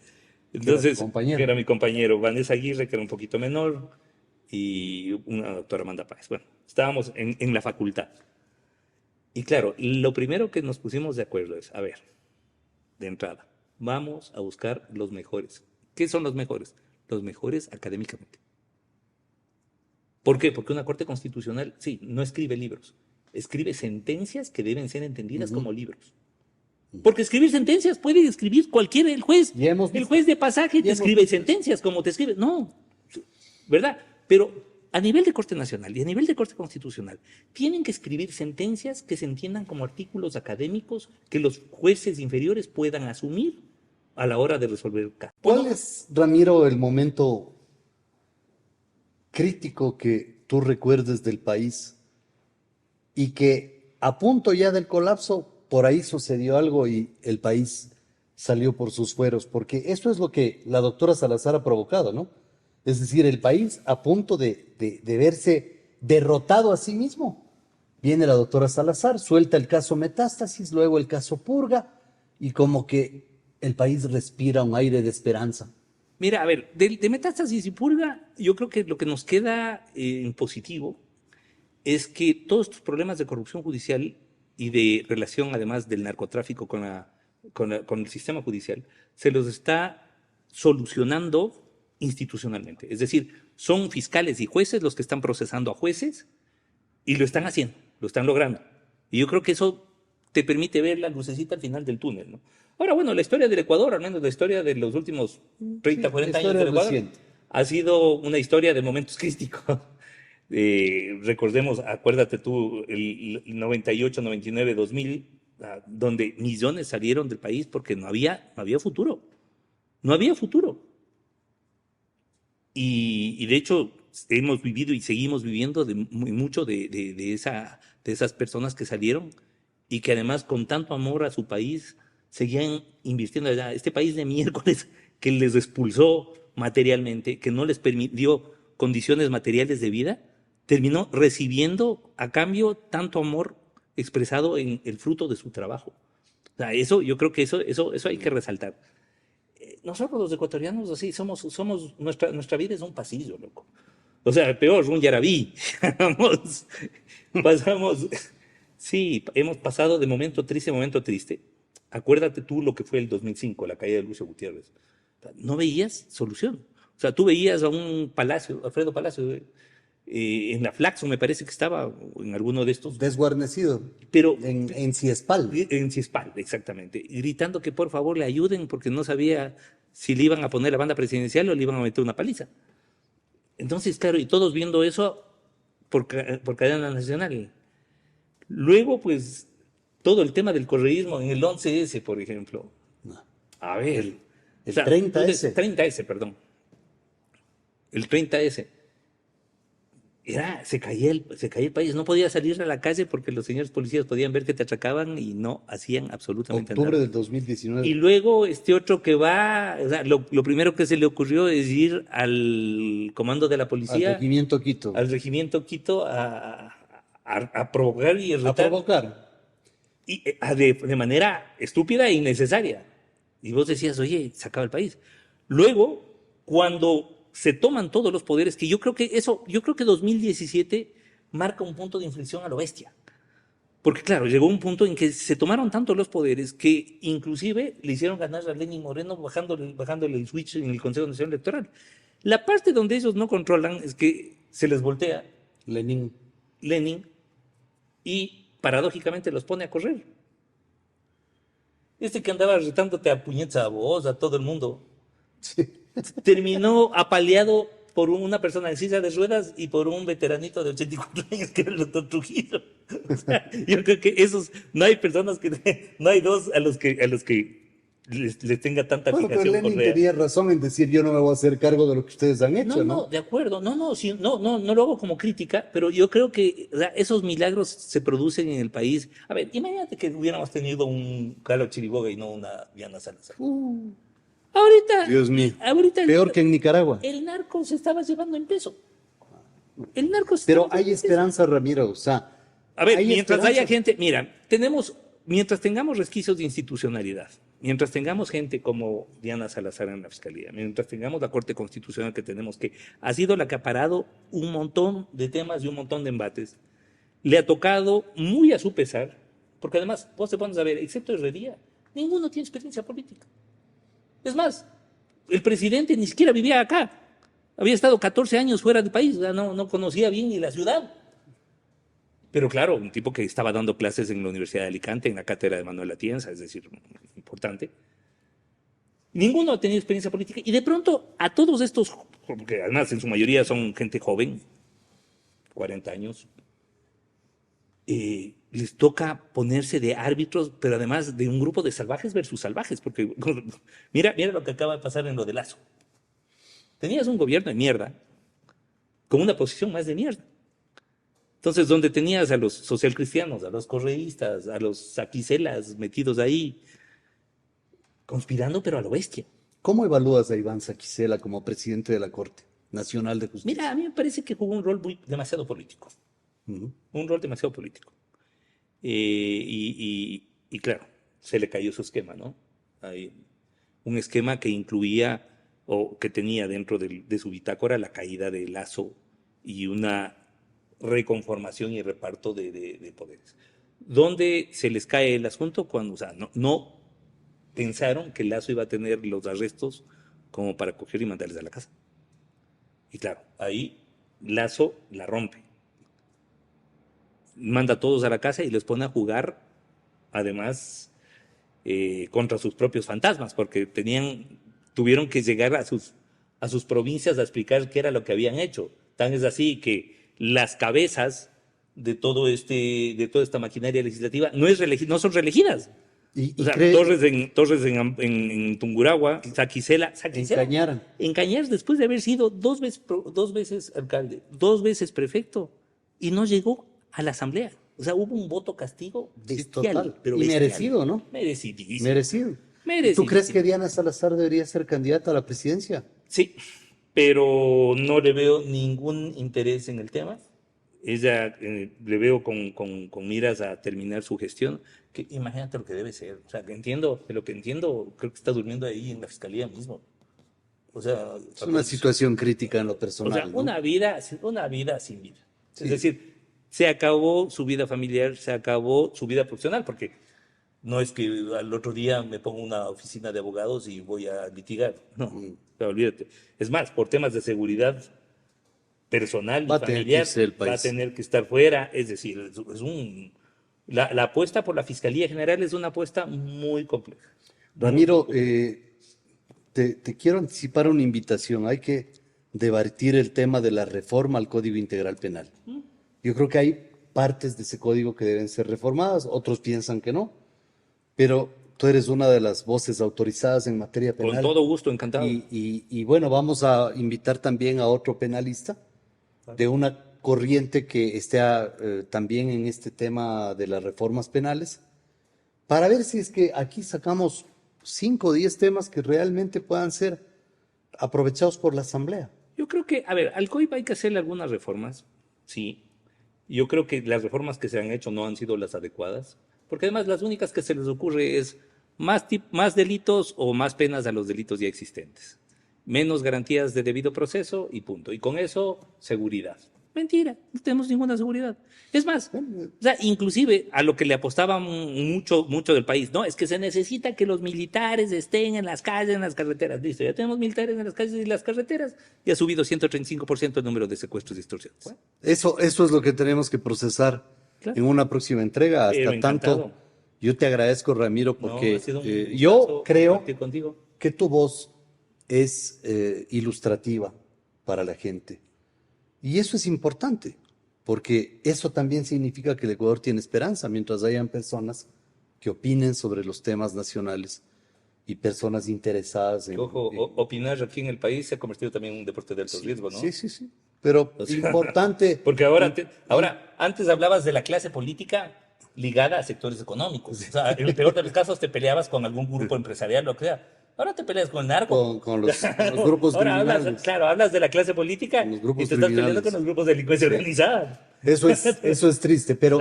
Entonces, que era mi compañero, Vanessa Aguirre, que era un poquito menor, y una doctora Amanda Páez. Bueno, estábamos en la facultad. Y claro, lo primero que nos pusimos de acuerdo es, a ver, de entrada, vamos a buscar los mejores. ¿Qué son los mejores? Los mejores académicamente. ¿Por qué? Porque una corte constitucional, sí, no escribe libros, escribe sentencias que deben ser entendidas como libros. Porque escribir sentencias puede escribir cualquiera, el juez de pasaje te escribe sentencias como te escribe. No, ¿verdad? Pero a nivel de Corte Nacional y a nivel de Corte Constitucional, tienen que escribir sentencias que se entiendan como artículos académicos que los jueces inferiores puedan asumir a la hora de resolver el caso. ¿Cuál es, Ramiro, el momento crítico que tú recuerdes del país y que a punto ya del colapso, por ahí sucedió algo y el país salió por sus fueros? Porque eso es lo que la doctora Salazar ha provocado, ¿no? Es decir, el país a punto de verse derrotado a sí mismo. Viene la doctora Salazar, suelta el caso Metástasis, luego el caso Purga, y como que el país respira un aire de esperanza. Mira, a ver, de Metástasis y Purga, yo creo que lo que nos queda en positivo es que todos estos problemas de corrupción judicial y de relación, además del narcotráfico con el sistema judicial, se los está solucionando institucionalmente. Es decir, son fiscales y jueces los que están procesando a jueces y lo están haciendo, lo están logrando. Y yo creo que eso te permite ver la lucecita al final del túnel, ¿no? Ahora, bueno, la historia del Ecuador, al menos la historia de los últimos 30, 40 años del Ecuador, ha sido una historia de momentos críticos. Recordemos, acuérdate tú, el 98, 99, 2000, donde millones salieron del país porque no había futuro. No había futuro. Y de hecho, hemos vivido y seguimos viviendo mucho de esas personas que salieron y que además con tanto amor a su país seguían invirtiendo allá. Este país de miércoles que les expulsó materialmente, que no les permitió condiciones materiales de vida, terminó recibiendo a cambio tanto amor expresado en el fruto de su trabajo. O sea, eso, yo creo que eso hay que resaltar. Nosotros los ecuatorianos, así, nuestra vida es un pasillo, loco. O sea, peor, un yarabí. Pasamos, sí, hemos pasado de momento triste a momento triste. Acuérdate tú lo que fue el 2005, la caída de Lucio Gutiérrez. No veías solución. O sea, tú veías a un Palacio, Alfredo Palacio, en la Flaxo, me parece que estaba, o en alguno de estos, Desguarnecido. pero En Ciespal. en Cispal, exactamente, gritando que por favor le ayuden porque no sabía si le iban a poner la banda presidencial o le iban a meter una paliza. Entonces, claro, y todos viendo eso por cadena nacional. Luego, pues, todo el tema del correísmo en el 11S, por ejemplo. No. A ver. El 30S. 30S, perdón. El 30S. Se caía el país. No podías salir a la calle porque los señores policías podían ver que te atracaban y no hacían absolutamente Octubre nada. del 2019. Y luego este otro que va, o sea, lo primero que se le ocurrió es ir al comando de la Al policía, regimiento Quito. al regimiento Quito, a provocar y A irritar, provocar. y, de manera estúpida e innecesaria. Y vos decías, oye, se acaba el país. Luego, cuando se toman todos los poderes, que yo creo que 2017 marca un punto de inflexión a lo bestia. Porque claro, llegó un punto en que se tomaron tanto los poderes que inclusive le hicieron ganar a Lenín Moreno bajándole el switch en el Consejo Nacional Electoral. La parte donde ellos no controlan es que se les voltea Lenin. Lenin y paradójicamente los pone a correr. Este que andaba retándote a puñetas a vos, a todo el mundo, Sí. terminó apaleado por una persona en silla de ruedas y por un veteranito de 84 años que era el doctor Trujillo. O sea, yo creo que no hay personas no hay dos a los que les tenga tanta Bueno, pero fijación Lenin Correa. tenía razón en decir yo no me voy a hacer cargo de lo que ustedes han hecho, ¿no? De acuerdo, sí, no lo hago como crítica, pero yo creo que, o sea, esos milagros se producen en el país. A ver, imagínate que hubiéramos tenido un Carlos Chiriboga y no una Diana Salazar. Ahorita, Dios mío. ahorita Peor que en Nicaragua. el narco se estaba llevando en peso. El narco se Pero estaba hay llevando en peso. esperanza, Ramiro. O sea, A ver, hay mientras esperanza. haya gente, mira, mientras tengamos resquicios de institucionalidad, mientras tengamos gente como Diana Salazar en la Fiscalía, mientras tengamos la Corte Constitucional que tenemos, que ha sido la que ha parado un montón de temas y un montón de embates, le ha tocado muy a su pesar, porque además, vos te pones a ver, excepto Herrería, ninguno tiene experiencia política. Es más, el presidente ni siquiera vivía acá. Había estado 14 años fuera del país, o sea, no conocía bien ni la ciudad. Pero claro, un tipo que estaba dando clases en la Universidad de Alicante, en la cátedra de Manuel Atienza, es decir, importante. Ninguno ha tenido experiencia política. Y de pronto, a todos estos, porque además en su mayoría son gente joven, 40 años, les toca ponerse de árbitros, pero además de un grupo de salvajes versus salvajes, porque mira lo que acaba de pasar en lo de Lazo. Tenías un gobierno de mierda, con una posición más de mierda. Entonces, donde tenías a los socialcristianos, a los correístas, a los saquicelas metidos ahí, conspirando, pero a lo bestia. ¿Cómo evalúas a Iván Saquicela como presidente de la Corte Nacional de Justicia? Mira, a mí me parece que jugó un rol demasiado político. Un rol demasiado político. Y claro, se le cayó su esquema, ¿no? Hay un esquema que incluía o que tenía dentro de su bitácora la caída de Lazo y una reconformación y reparto de poderes. ¿Dónde se les cae el asunto? Cuando, o sea, no pensaron que Lazo iba a tener los arrestos como para coger y mandarles a la casa. Y claro, ahí Lazo la rompe. Manda a todos a la casa y les pone a jugar, además, contra sus propios fantasmas, porque tuvieron que llegar a sus provincias a explicar qué era lo que habían hecho. Tan es así que las cabezas de toda esta maquinaria legislativa no son reelegidas. Y O sea, cree Torres en Tungurahua, Saquicela, en Cañar, después de haber sido dos veces alcalde, 2 veces prefecto, y no llegó a la asamblea. O sea, hubo un voto castigo Sí, bestial, total. pero Y bestial. merecido, ¿no? Merecidísimo. Merecido. ¿Tú Merecidísimo. crees que Diana Salazar debería ser candidata a la presidencia? Sí, pero no le veo ningún interés en el tema. Ella le veo con miras a terminar su gestión. Que imagínate lo que debe ser. O sea, que entiendo, de lo que entiendo, creo que está durmiendo ahí en la fiscalía mismo. O sea, Es una situación crítica en lo personal, ¿no? una vida sin vida. Es Sí. decir, se acabó su vida familiar, se acabó su vida profesional, porque no es que al otro día me pongo una oficina de abogados y voy a litigar. No, o sea, olvídate. Es más, por temas de seguridad personal Va y a tener que familiar, irse del va a país. tener que estar fuera. Es decir, la apuesta por la Fiscalía General es una apuesta muy compleja. Muy Ramiro, compleja. te quiero anticipar una invitación. Hay que debatir el tema de la reforma al Código Integral Penal. Yo creo que hay partes de ese código que deben ser reformadas, otros piensan que no, pero tú eres una de las voces autorizadas en materia Con penal. todo gusto, encantado. Y bueno, vamos a invitar también a otro penalista de una corriente que esté también en este tema de las reformas penales, para ver si es que aquí sacamos 5 o 10 temas que realmente puedan ser aprovechados por la Asamblea. Yo creo que, a ver, al COIP hay que hacerle algunas reformas, sí. Yo creo que las reformas que se han hecho no han sido las adecuadas, porque además las únicas que se les ocurre es más delitos o más penas a los delitos ya existentes, menos garantías de debido proceso y punto. Y con eso, seguridad. Mentira, no tenemos ninguna seguridad. Es más, o sea, inclusive a lo que le apostaban mucho del país, no, es que se necesita que los militares estén en las calles, en las carreteras. Listo, ya tenemos militares en las calles y las carreteras, y ha subido 135% el número de secuestros y extorsiones. Bueno, Eso es lo que tenemos que procesar claro. en una próxima entrega. Pero Hasta tanto, encantado. yo te agradezco, Ramiro, No, porque ha sido un yo gustazo creo compartir contigo. que tu voz es ilustrativa para la gente. Y eso es importante, porque eso también significa que el Ecuador tiene esperanza, mientras hayan personas que opinen sobre los temas nacionales y personas interesadas Que, en... ojo, opinar aquí en el país se ha convertido también en un deporte de alto riesgo, ¿no? Sí, sí, sí. Pero O sea, importante... porque ahora, antes hablabas de la clase política ligada a sectores económicos. O sea, en el peor de los casos te peleabas con algún grupo empresarial, lo que sea. Ahora te peleas con el narco. con los grupos Ahora criminales. hablas de la clase política Con los y grupos te estás peleando criminales. con los grupos de delincuencia organizada. Eso es triste, pero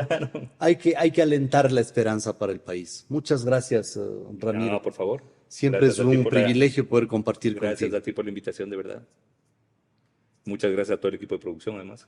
hay que alentar la esperanza para el país. Muchas gracias, Ramiro. No, por favor. Siempre Gracias es a ti un por privilegio poder compartir gracias contigo. a ti por la invitación, de verdad. Muchas gracias a todo el equipo de producción, además.